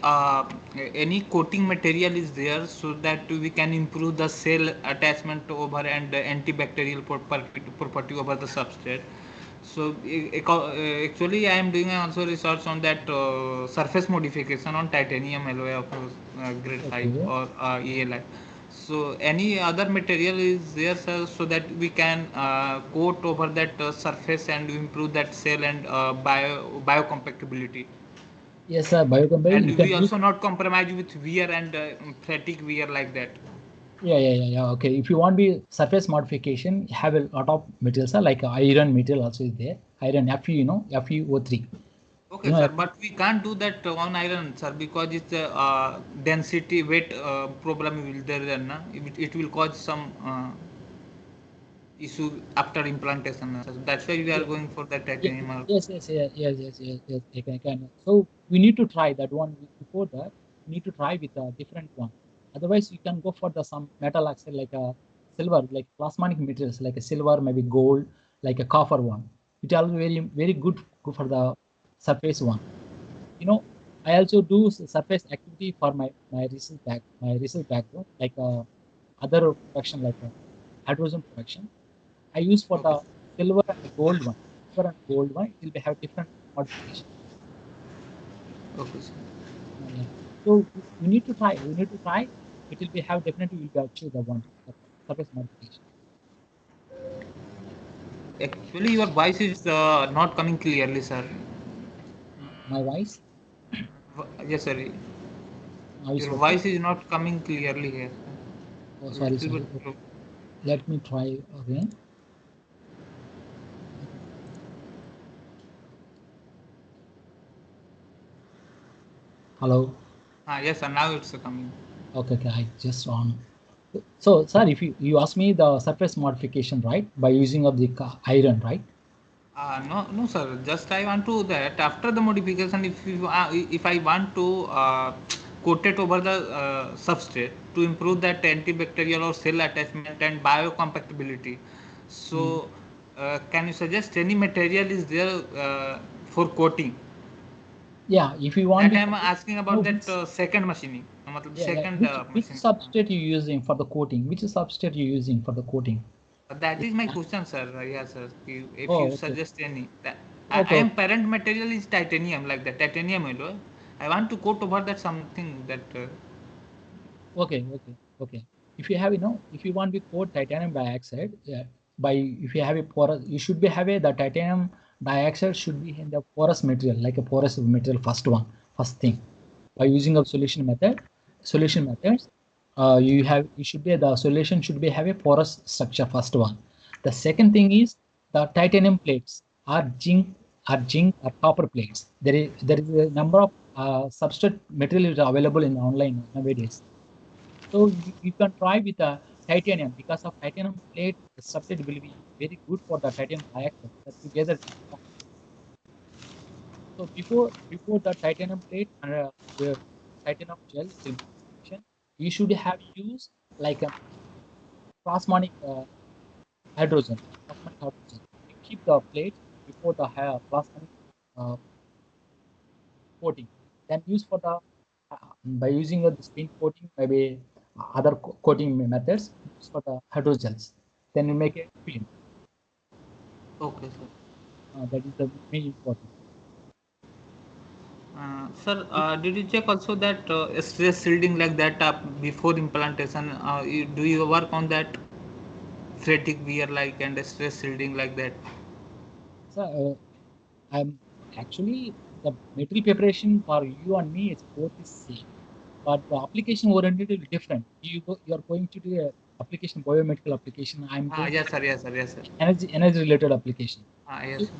coating material is there so that we can improve the cell attachment over and antibacterial property over the substrate? So actually, I am doing also research on that surface modification on titanium alloy of grade 5 Okay. or ELI. So any other material is there, sir, so that we can coat over that surface and improve that cell and biocompatibility. Yes, sir. Biocompatible. And You can we use. also not compromise with wear and fatigue wear like that. Yeah. Okay. If you want be surface modification, you have a lot of materials, sir, like iron material also is there. Iron Fe, FeO3. Okay, You know, sir, but we can't do that on iron, sir, because it's a density weight problem will there then, na? It will cause some issue after implantation. Sir. That's why we are yeah, going for that yeah, titanium. yes. I can. So we need to try that one before that. We need to try with a different one. Otherwise, you can go for the some metal oxide like a silver, like plasmonic materials like a silver, maybe gold, like a copper one. It are very good for the surface one. I also do surface activity for my research background, like other production like hydrogen production. I use for Okay, the sir. silver and gold one. Silver and gold one, it will have different modification. Okay, sir. Yeah. So we need to try. We need to try. It will be have definitely will be achieve the one the surface modification. Actually, your voice is not coming clearly, sir. My voice Yes, sir. now is Your okay. voice is not coming clearly here. Oh, A sorry, little sorry. bit Okay. low. Let me try again. Hello. Yes, sir. Now it's coming. Okay. I just on. So, sir, if you ask me the surface modification, right, by using of the iron, right? No, sir. Just I want to that after the modification, if I want to coat it over the substrate to improve that antibacterial or cell attachment and biocompatibility. Mm. So, can you suggest any material is there for coating? Yeah, if you want That to I am asking know about that second machining. मतलब yeah, second which machine. substrate you using for the coating? Which substrate you using for the coating? That It, is my question, sir. Yes, sir. If you oh, okay, suggest any, I okay, am parent material is titanium, like that titanium alloy. I want to coat over that something that. okay. If you have, if you want to coat titanium dioxide, yeah, by if you have a porous, you should be have a the titanium dioxide should be in the porous material, like a porous material. First thing, by using of solution methods, you should be the solution should be have a porous structure. First one, the second thing is the titanium plates are copper plates. There is a number of substrate material is available in online nowadays. So you can try with a titanium because of titanium plate the substrate will be very good for the titanium dioxide. That together will form. So before the titanium plate and the titanium gel will be formation, you should have used like a plasmonic hydrogen. Plasmonic hydrogen. You keep the plate before the plasmonic uh, coating. Then use for the by using the spin coating, maybe other coating methods, use for the hydrogels. Then you make a film. Okay, sir. That is the main important. Sir, did you check also that stress shielding like that before implantation? Do you work on that fatigue wear like and stress shielding like that? So I'm actually the material preparation for you and me is both the same, but the application oriented is different. You are going to do a application, biomedical application. I'm going Yes, sir. Yes, sir. Yes, sir. energy related application. Yes.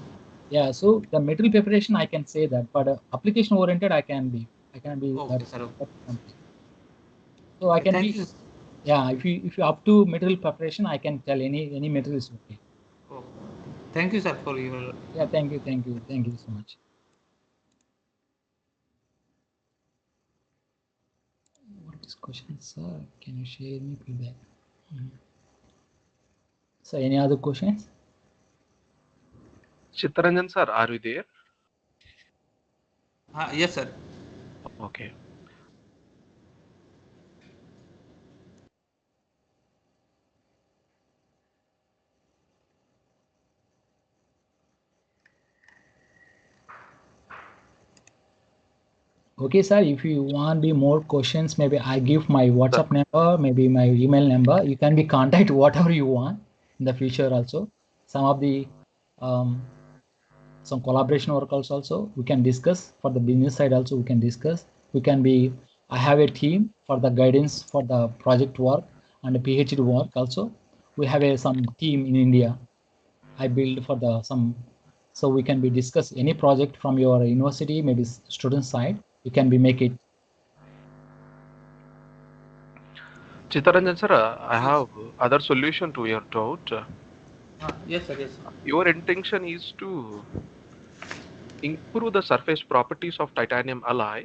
Yeah, so the material preparation I can say that, but application oriented I can be Okay, sir. Okay. complete. So I can Thank be you. yeah. If you up to material preparation, I can tell any material is okay. Oh, thank you, sir, for your. Yeah, thank you so much. What is question, sir? Can you share me feedback? So any other questions? Chittaranjan sir, are you there? Yes, sir. Okay. Okay, sir. If you want be more questions, maybe I give my WhatsApp number, maybe my email number. You can be contact whatever you want in the future also. Some of the some collaboration work also we can discuss for the business side also we can discuss. We can be I have a team for the guidance for the project work and the PhD work also. We have some team in India. I build for the some so we can be discuss any project from your university, maybe student side. You can be make it. Chittaranjan sir, I have other solution to your doubt. Yes, sir. Yes, sir. Your intention is to improve the surface properties of titanium alloy,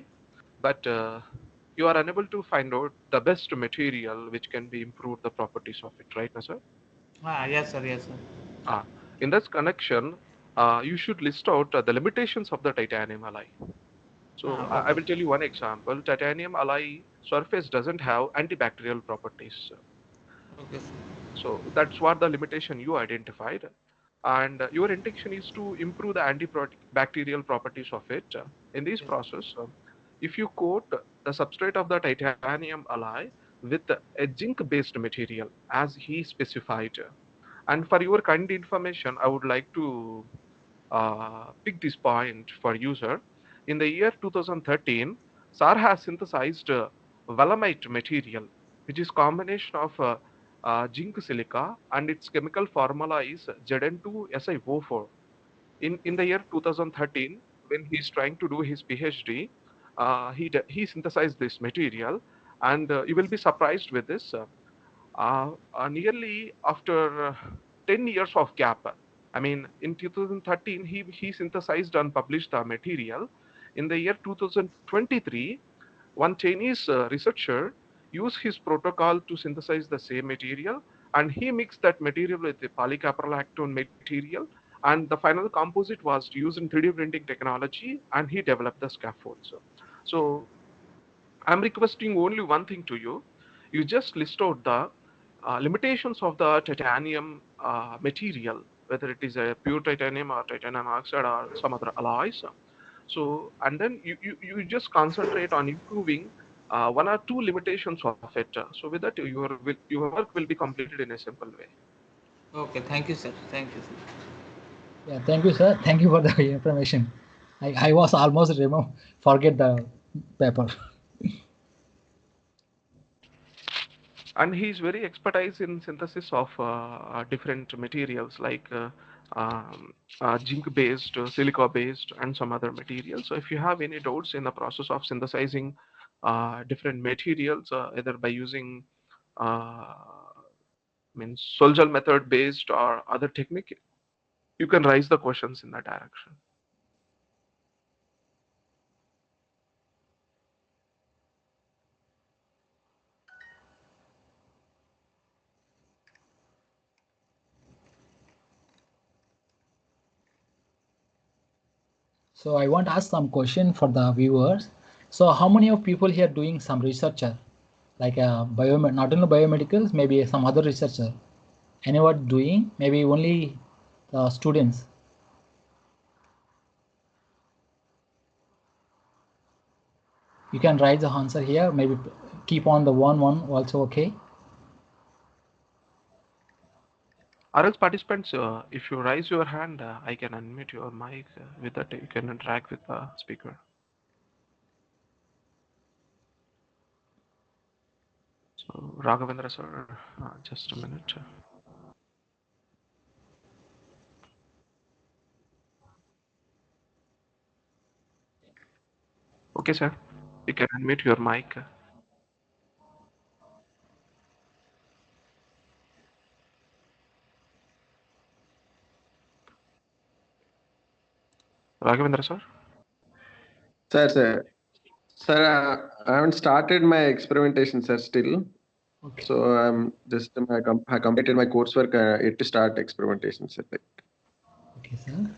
but you are unable to find out the best material which can be improved the properties of it, right, sir? Yes, sir. Yes, sir. In this connection, you should list out the limitations of the titanium alloy. So I Okay. will tell you one example. Titanium alloy surface doesn't have antibacterial properties. Okay, sir. So that's what the limitation you identified. And your intention is to improve the antibacterial properties of it. In this process, if you coat the substrate of the titanium alloy with a zinc-based material, as he specified, and for your kind information, I would like to pick this point for user. In the year 2013, SAR has synthesized Valamite material, which is combination of zinc silica, and its chemical formula is Zn2SiO4. In the year 2013, when he is trying to do his PhD, he synthesized this material, and you will be surprised with this. Nearly after 10 years of gap. I mean, in 2013, he synthesized and published the material. In the year 2023, one Chinese researcher used his protocol to synthesize the same material, and he mixed that material with the polycaprolactone material, and the final composite was used in 3D printing technology, and he developed the scaffolds. So I'm requesting only one thing to you. You just list out the limitations of the titanium material, whether it is a pure titanium or titanium oxide or some other alloys. So, and then you just concentrate on improving one or two limitations of it. So with that, your work will be completed in a simple way. Okay. Thank you, sir. Thank you, sir. Yeah, thank you, sir. Thank you for the information. I was almost forget the paper. And he's very expertise in synthesis of different materials like zinc based, silica based, and some other materials. So if you have any doubts in the process of synthesizing different materials, either by using Sol-Gel method based or other technique, you can raise the questions in that direction. So I want to ask some question for the viewers. So how many of people here doing some researcher, like not only biomedicals, maybe some other researcher? Anyone doing? Maybe only students. You can write the answer here. Maybe keep on the one also okay. Or else participants, if you raise your hand, I can unmute your mic. With that, you can interact with the speaker. So, Raghavendra sir, just a minute. Okay, sir. You can unmute your mic. Raghavendra sir? Sir, I haven't started my experimentation, sir, still. Okay. So I'm just I completed my coursework yet to start experimentation, sir. Okay, sir.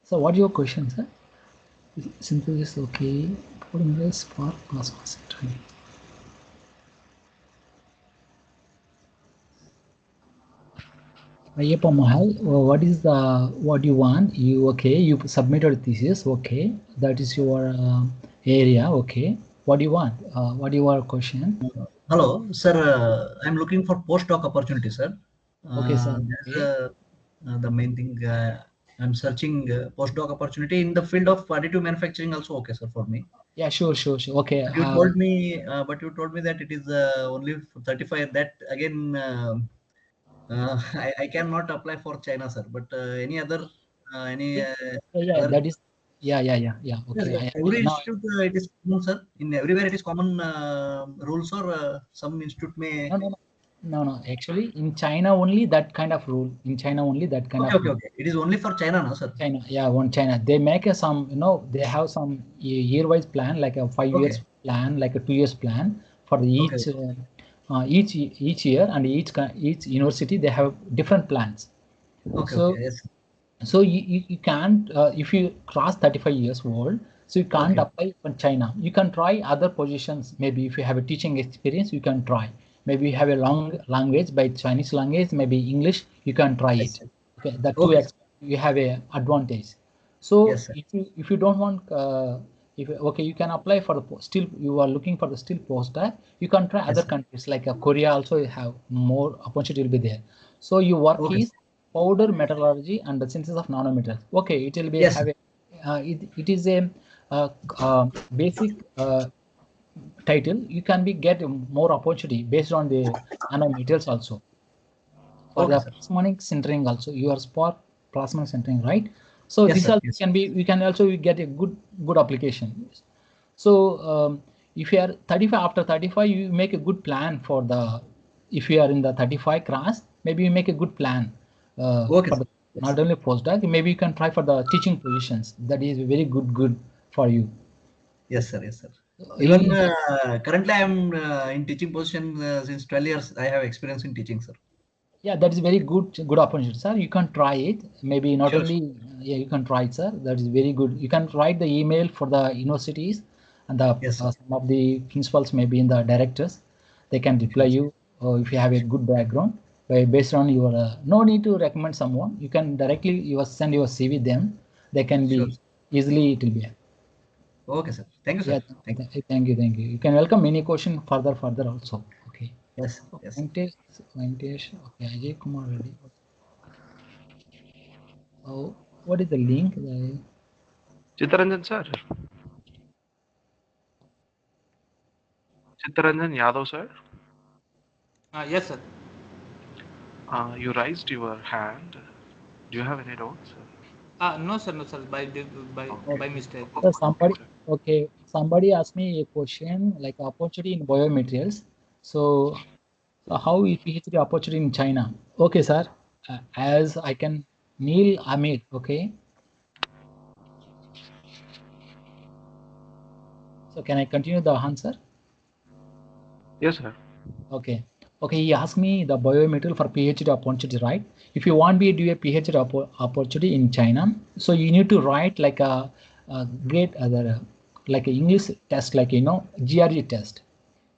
So what your question, sir? Synthesis, okay. Polymers for plasma centering. Ayyappa Mahal, what is what you want? You okay? You submitted thesis, okay? That is your area, okay? What do you want? What your question? Hello, sir. I'm looking for postdoc opportunity, sir. Okay, sir. That's the main thing. I'm searching postdoc opportunity in the field of additive manufacturing. Also, okay, sir, for me. Yeah, sure. Okay. But you told me that it is only for 35. That again, I cannot apply for China, sir. But any other, any Yeah, other. that is. Yeah. Okay. Yes, every institute it is common, sir. In everywhere it is common rules, or some institute may. No. Actually, in China only that kind of rule. In China only that kind of rule. Okay. It is only for China, no, sir. China, yeah, one China. They make some, they have some year-wise plan, like a 5 years plan, like a 2 years plan for each year, and each university they have different plans. Yes. So you can't if you cross 35 years old, so you can't apply for China. You can try other positions. Maybe if you have a teaching experience, you can try. Maybe you have a long language by Chinese language, maybe English, you can try it. Okay, the two you have a advantage. So if you don't want you can apply for the still you are looking for the still postdoc, you can try other countries like Korea also have more opportunity will be there. So your work is powder metallurgy and the synthesis of nanometals. Okay, it will be have a it is a basic title. You can be get more opportunity based on the nanometals also. For the plasmonic sintering also, your spot plasmonic sintering, right? So this also can be, you can also get a good application. So if you are 35, after 35, you make a good plan for the, if you are in the 35 class, maybe you make a good plan for the, not only postdoc, maybe you can try for the teaching positions. That is very good for you. Yes, sir. Even currently, I am in teaching position since 12 years. I have experience in teaching, sir. Yeah, that is very good opportunity, sir. You can try it. Maybe not only, you can try it, sir. That is very good. You can write the email for the universities and the some of the principals, maybe in the directors. They can reply you if you have a good background. Based on your, no need to recommend someone. You can directly send your CV them. They can be easily, it will be. Okay, sir. Thank you, sir. Yeah, thank you. You can welcome any question further also. Okay. Yes. Venkatesh. Okay, Ajay Kumar Reddy. Oh, what is the link? Chittaranjan sir. Chittaranjan Yadav sir. Yes, sir. You raised your hand. Do you have any doubts? No, sir. By mistake. Somebody asked me a question like opportunity in biomaterials. So how is PhD opportunity in China? Okay, sir. As I can, Neil Amit. Okay. So can I continue the answer? Yes, sir. Okay. He asked me the biomaterial for PhD opportunity, right? If you want to do a PhD opportunity in China, so you need to write like a great other like an English test, like GRE test.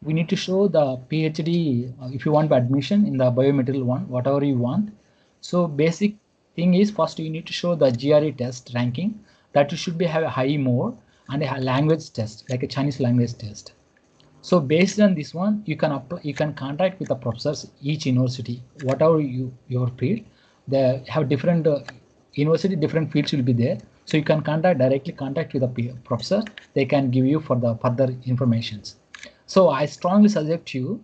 We need to show the PhD if you want admission in the biomaterial one, whatever you want. So basic thing is first you need to show the GRE test ranking that you should be have a high more and a language test like a Chinese language test. So based on this one, you can apply, you can contact with the professors, each university, whatever your field, they have different university, different fields will be there. So you can directly contact with the professor. They can give you for the further informations. So I strongly suggest you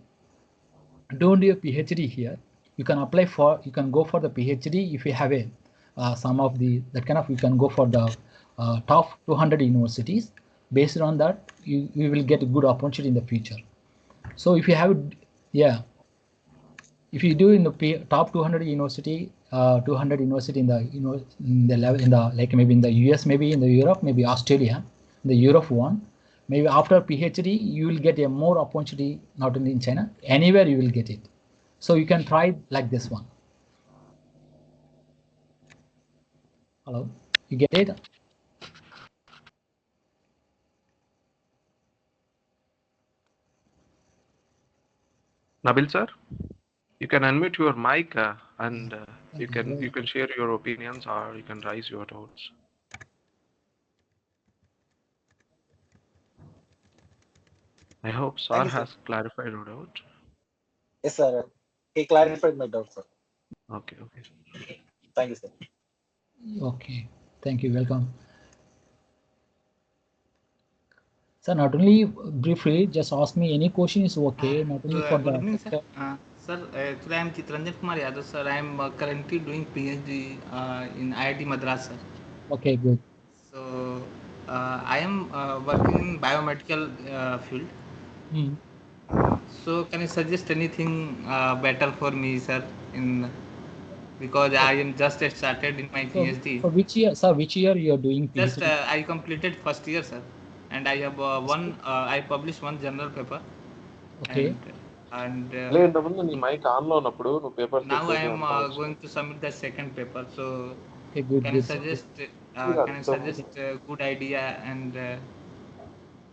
don't do a PhD here. You can apply for, you can go for the PhD if you have a some of the that kind of, you can go for the top 200 universities. Based on that, you will get a good opportunity in the future. So if you have, yeah, if you do in the top 200 university, 200 university in the, in the level, in the, like maybe in the US, maybe in the Europe, maybe Australia, the Europe one, maybe after PhD you will get a more opportunity, not only in China, anywhere you will get it. So you can try like this one. Hello, you get it? Nabil sir, you can unmute your mic and you can share your opinions or you can raise your doubts. I hope sir has clarified your doubt. Yes, sir. He clarified my doubt, sir. Okay. Thank you, sir. Okay, thank you, welcome. So not only briefly, just ask me any question is okay, not only for Good the evening, sir. Sir, actually, I am Chitranjan Kumar Yadav, sir. I am currently doing PhD in IIT Madras, sir. Okay, good. So, I am working in biomedical field. Hmm. So, can you suggest anything better for me, sir? Because I am just started in my PhD. So which year, sir, which year you are doing Just PhD? I completed first year, sir, and I have I published one journal paper, Okay. and ఇంతకుముందు నీ mic on లో ఉన్నప్పుడు నువ్వు papers now I చెప్పేది am అంతా going to submit the second paper. So, Okay, good, can you good. suggest a good idea and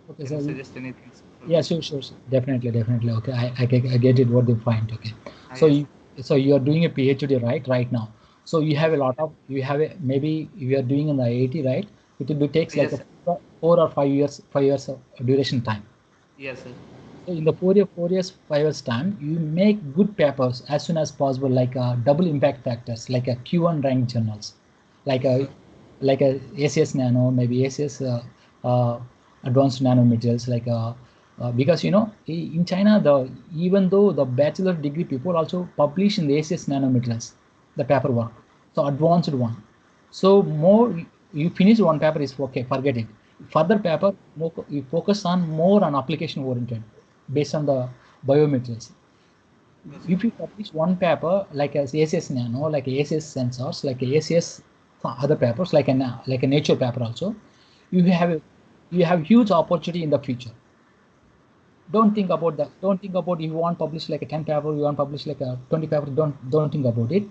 Okay, can so you suggest anything? yeah, sure. Definitely. Okay, I get it. What they find. Okay, so Yes. you are doing a PhD right now. So you have a lot of, you have a, maybe you are doing in the IIT, right? It will be takes like Yes, a 4 or 5 years of duration time. yes, sir. So in the 4 years, 5 years time, you make good papers as soon as possible, like double impact factors, like a Q1 rank journals, like Yes, a like a ACS Nano, maybe ACS advanced nanomaterials, like because in China, the even though the bachelor degree people also publish in the ACS nanomaterials, the paper work, so advanced one. So more you finish one paper is okay, forget it. Further paper, you focus on more on application oriented, based on the biometrics. yes, If you publish one paper like as ACS Nano, like ACS sensors, like ACS other papers, like a nature paper also, you have huge opportunity in the future. Don't think about that. Don't think about if you want to publish like a 10 paper, you want to publish like a 20 paper. Don't think about it.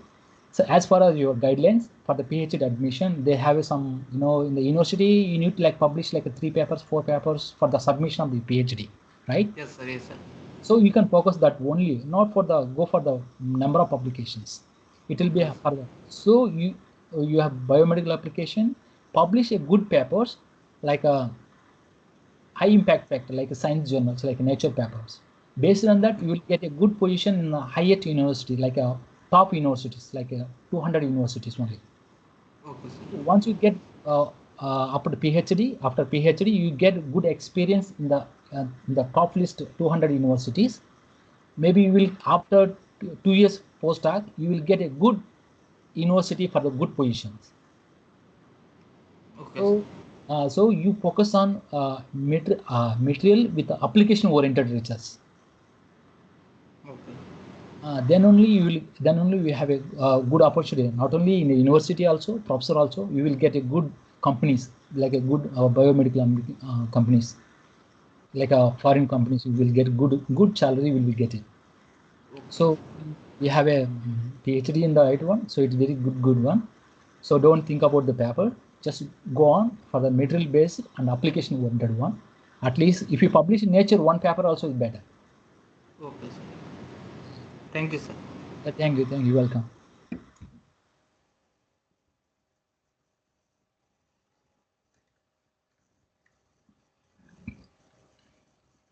So as far as your guidelines for the PhD admission, they have some, in the university, you need to like publish like a 3 papers, 4 papers for the submission of the PhD, right? yes, sir. Yes, sir. So you can focus that only, not for the go for the number of publications. It will be Yes. further. So you have biomedical application, publish a good papers like a high impact factor, like a science journals, like nature papers. Based on that, you will get a good position in a highest university, like a top universities, like a 200 universities only. Okay, sir. Once you get after PhD, you get good experience in the top list 200 universities. Maybe you will, after 2 years postdoc, you will get a good university for the good positions. Okay, sir. So you focus on material with the application oriented research. Okay. Then only we have a good opportunity, not only in the university also, professor also, you will get a good companies, like a good biomedical companies, like foreign companies, you will get good salary will be getting. So we have a PhD in the right one, so it's very good one. So don't think about the paper, just go on for the material based and application oriented one. At least if you publish in Nature, one paper also is better. Okay, sir. Thank you, sir. Thank you, welcome.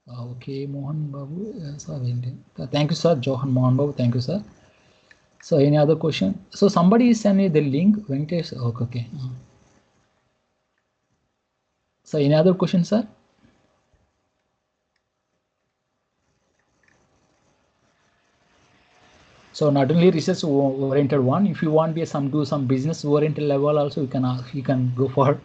Okay, Mohan Babu. Sir, thank you, sir. Johan Mohan Babu. Thank you, sir. So, any other question? So, somebody is sending the link. Venkatesh. Okay. Okay. So, any other question, sir? So, not only research oriented one. If you want to do some business oriented level, also you can ask. You can go for.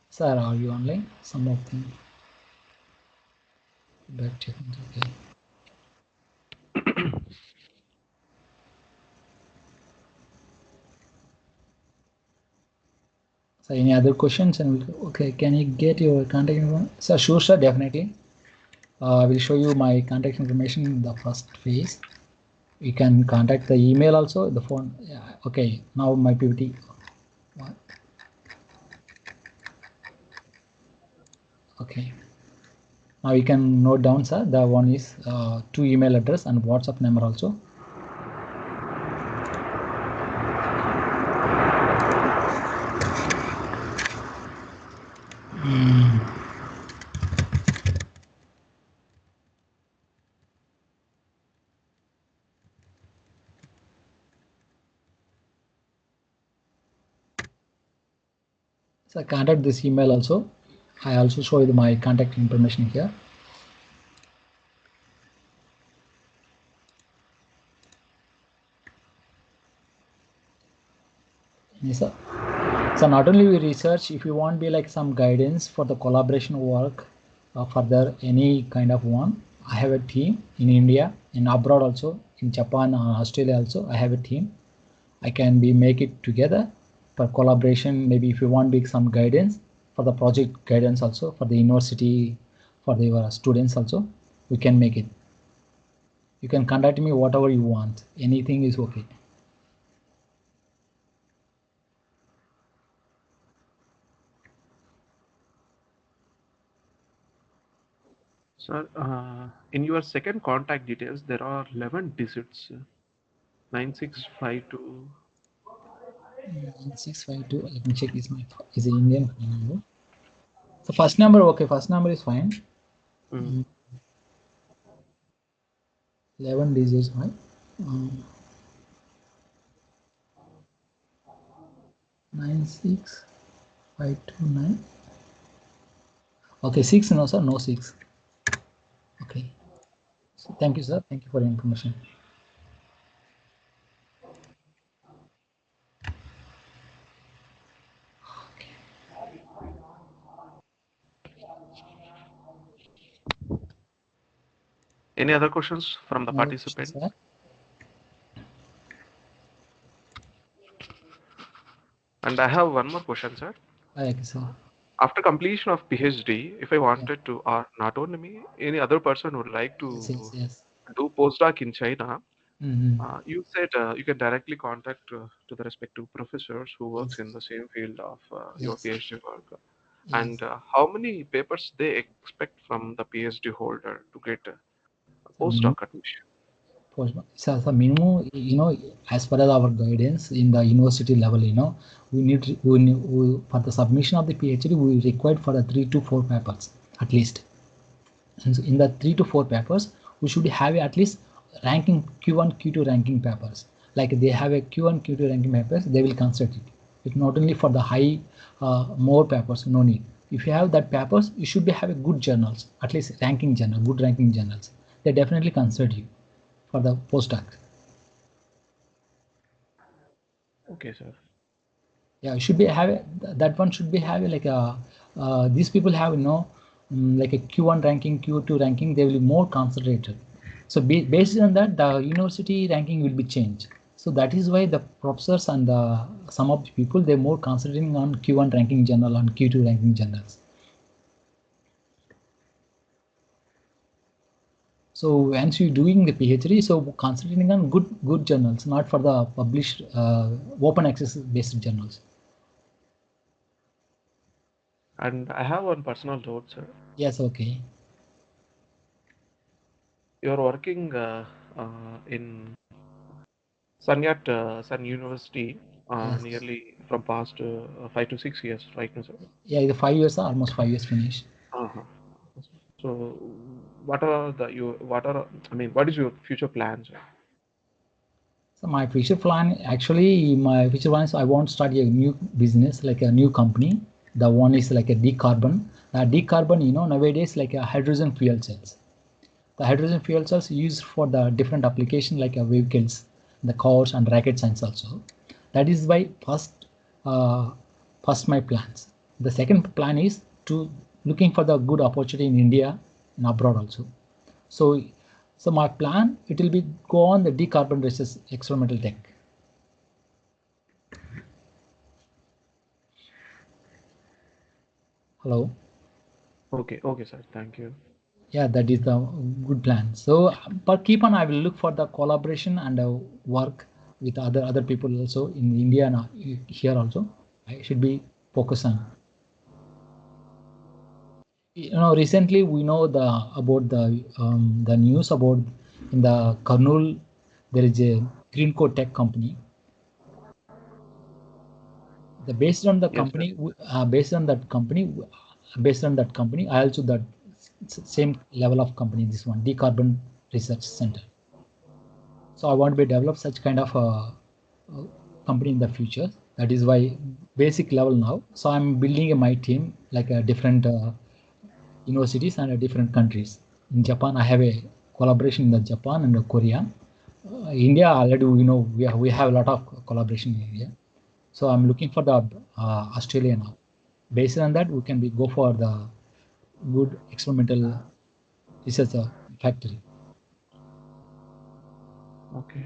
Sir, are you online? Some of them. But okay. So, any other questions? And okay, can you get your contact information? Sir, sure, sir, definitely. I will show you my contact information in the first phase. You can contact the email also, the phone. Yeah, okay, now my PPT. Okay. Now you can note down, sir. The one is 2 email address and WhatsApp number also. So contact this email also. I also show you my contact information here. Yes, sir. So not only we research, if you want be like some guidance for the collaboration work, further any kind of one, I have a team in India, in abroad also, in Japan, Australia also, I have a team. I can be make it together for collaboration. Maybe if you want be some guidance for the project guidance also for the university, for the students also, we can make it. You can contact me whatever you want. Anything is okay. Sir, in your second contact details, there are 11 digits. 9652. 9652. Let me check. Is the Indian number. So first number, okay. First number is fine. 11 digits, right? 96529. Okay, 6. No, sir. No 6. Okay. So thank you, sir. Thank you for the information. Any other questions from the No questions, participants? sir. And I have one more question, sir. Okay, sir. After completion of PhD, if I Yeah. wanted to, or not only me, any other person would like to Yes. do postdoc in China, Mm-hmm. you said you can directly contact to the respective professors who works Yes. in the same field of your Yes. PhD work. Yes. And how many papers they expect from the PhD holder to get a postdoc admission? So minimum, as per our guidance in the university level, we for the submission of the PhD, we required for the 3 to 4 papers at least. And so in the 3 to 4 papers, we should have at least ranking Q1, Q2 ranking papers. Like they have a Q1, Q2 ranking papers, they will consider it. It's not only for the high, more papers, no need. If you have that papers, you should be have a good journals, at least ranking journal, good ranking journals. They definitely consider you for the postdoc. Okay, sir. Yeah, you should be have that one should be have like a these people have like a Q1 ranking, Q2 ranking. They will be more concentrated. So based on that, the university ranking will be changed. So that is why the professors and some of the people they're more concentrating on Q1 ranking journal and Q2 ranking journals. So once you're doing the PhD, so concentrating on good journals, not for the published open access based journals. And I have one personal doubt, sir. Yes, okay. You're working in Sun University, Yes. nearly from past 5 to 6 years, right now, sir? Yeah, the 5 years, almost 5 years finished. Uh-huh. So, what is your future plans? So my future plan, actually, my future plan is I want to start a new business, like a new company. The one is like a decarbon. Decarbon, nowadays like a hydrogen fuel cells. The hydrogen fuel cells used for the different application like vehicles, the cars and rocket science also. That is why uh, first my plans. The second plan is to looking for the good opportunity in India and abroad also. So, so my plan it will be go on the decarbon research experimental tech. Hello. Okay, sir. Thank you. Yeah, that is the good plan. So, but keep on. I will look for the collaboration and work with other people also in India and here also. I should be focused on. Recently we know the news about in the Karnool there is a green coat tech company. The based on the Yes, sir. company, based on that company, I also that same level of company. This one, Decarbon Research Center. So I want to be develop such kind of company in the future. That is why basic level now. So I'm building my team like a different universities and different countries. In Japan, I have a collaboration in the Japan and the Korea. India already we have a lot of collaboration in India. So I'm looking for the Australia now. Based on that, we can go for the good experimental research factory. Okay.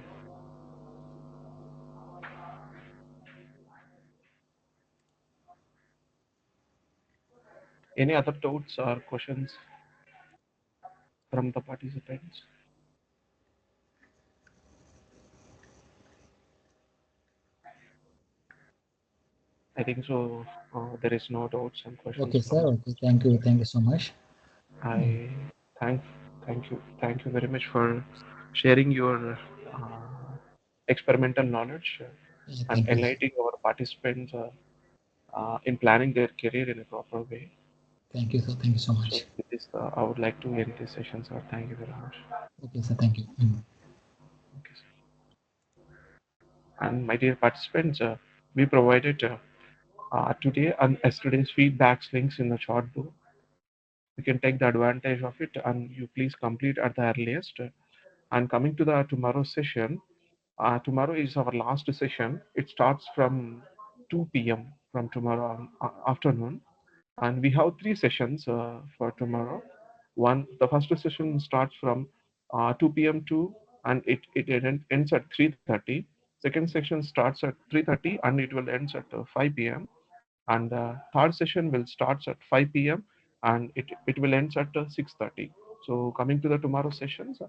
Any other doubts or questions from the participants? I think so. There is no doubts and questions Okay, sir. from. Okay, thank you so much. I thank thank you very much for sharing your experimental knowledge and Thank you. enlightening our participants in planning their career in a proper way. Thank you, sir. Thank you so So much. with this, I would like to end this session, sir. Thank you very much. Okay, sir. Thank you. Okay, sir. And my dear participants, we provided today and yesterday's feedbacks links in the chat book. You can take the advantage of it and you please complete at the earliest. And coming to the tomorrow session, tomorrow is our last session. It starts from 2 p.m. from tomorrow afternoon, and we have three sessions for tomorrow. The first session starts from 2 p.m. to and it ends at 3:30. Second section starts at 3:30 and it will ends at 5 p.m. And third session will starts at 5 p.m. and it will ends at 6:30. So coming to the tomorrow sessions,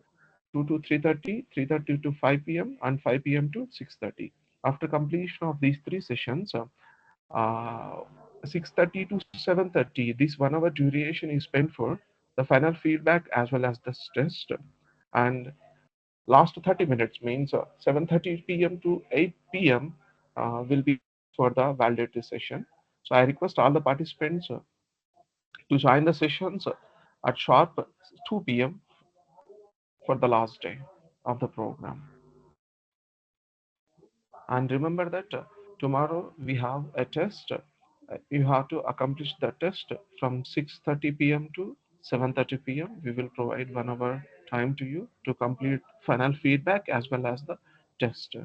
2 to 3:30, 3:30 to 5 p.m. and 5 p.m. to 6:30. After completion of these three sessions, 6:30 to 7:30, this 1 hour duration is spent for the final feedback as well as the test. And last 30 minutes means 7:30 p.m. to 8 p.m. Will be for the validated session. So I request all the participants to join the sessions at sharp 2 p.m. for the last day of the program. And remember that tomorrow we have a test. You have to accomplish the test from 6:30 p.m. to 7:30 p.m. We will provide 1 hour time to you to complete final feedback as well as the test.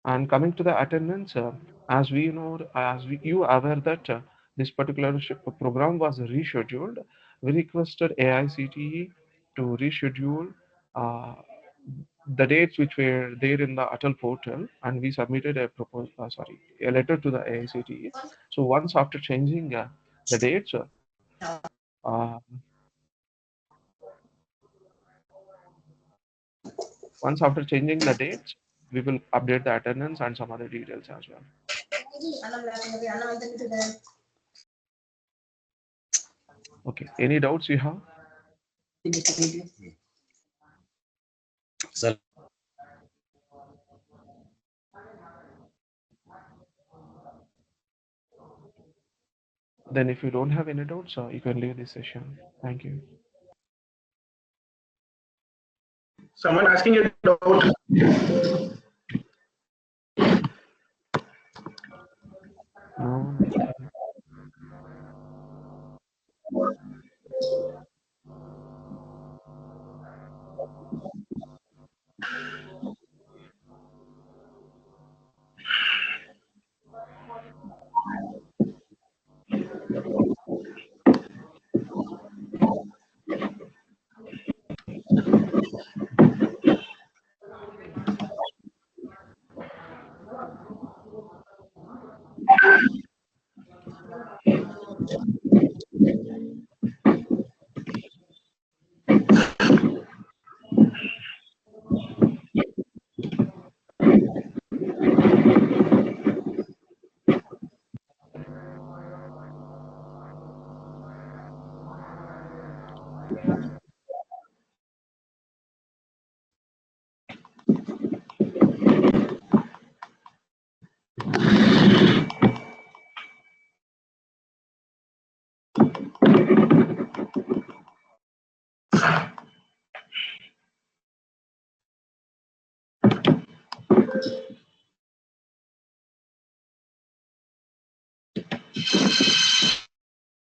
And coming to the attendance, you aware that this particular program was rescheduled. We requested AICTE to reschedule uh, the dates which were there in the Atal portal, and we submitted a letter to the AICTE. So once after changing the dates, uh, once after changing the dates, we will update the attendance and some other details as well. Okay. Any doubts you have? Sir, Then if you don't have any doubts, you can leave this session. Thank you. Someone asking a doubt. No.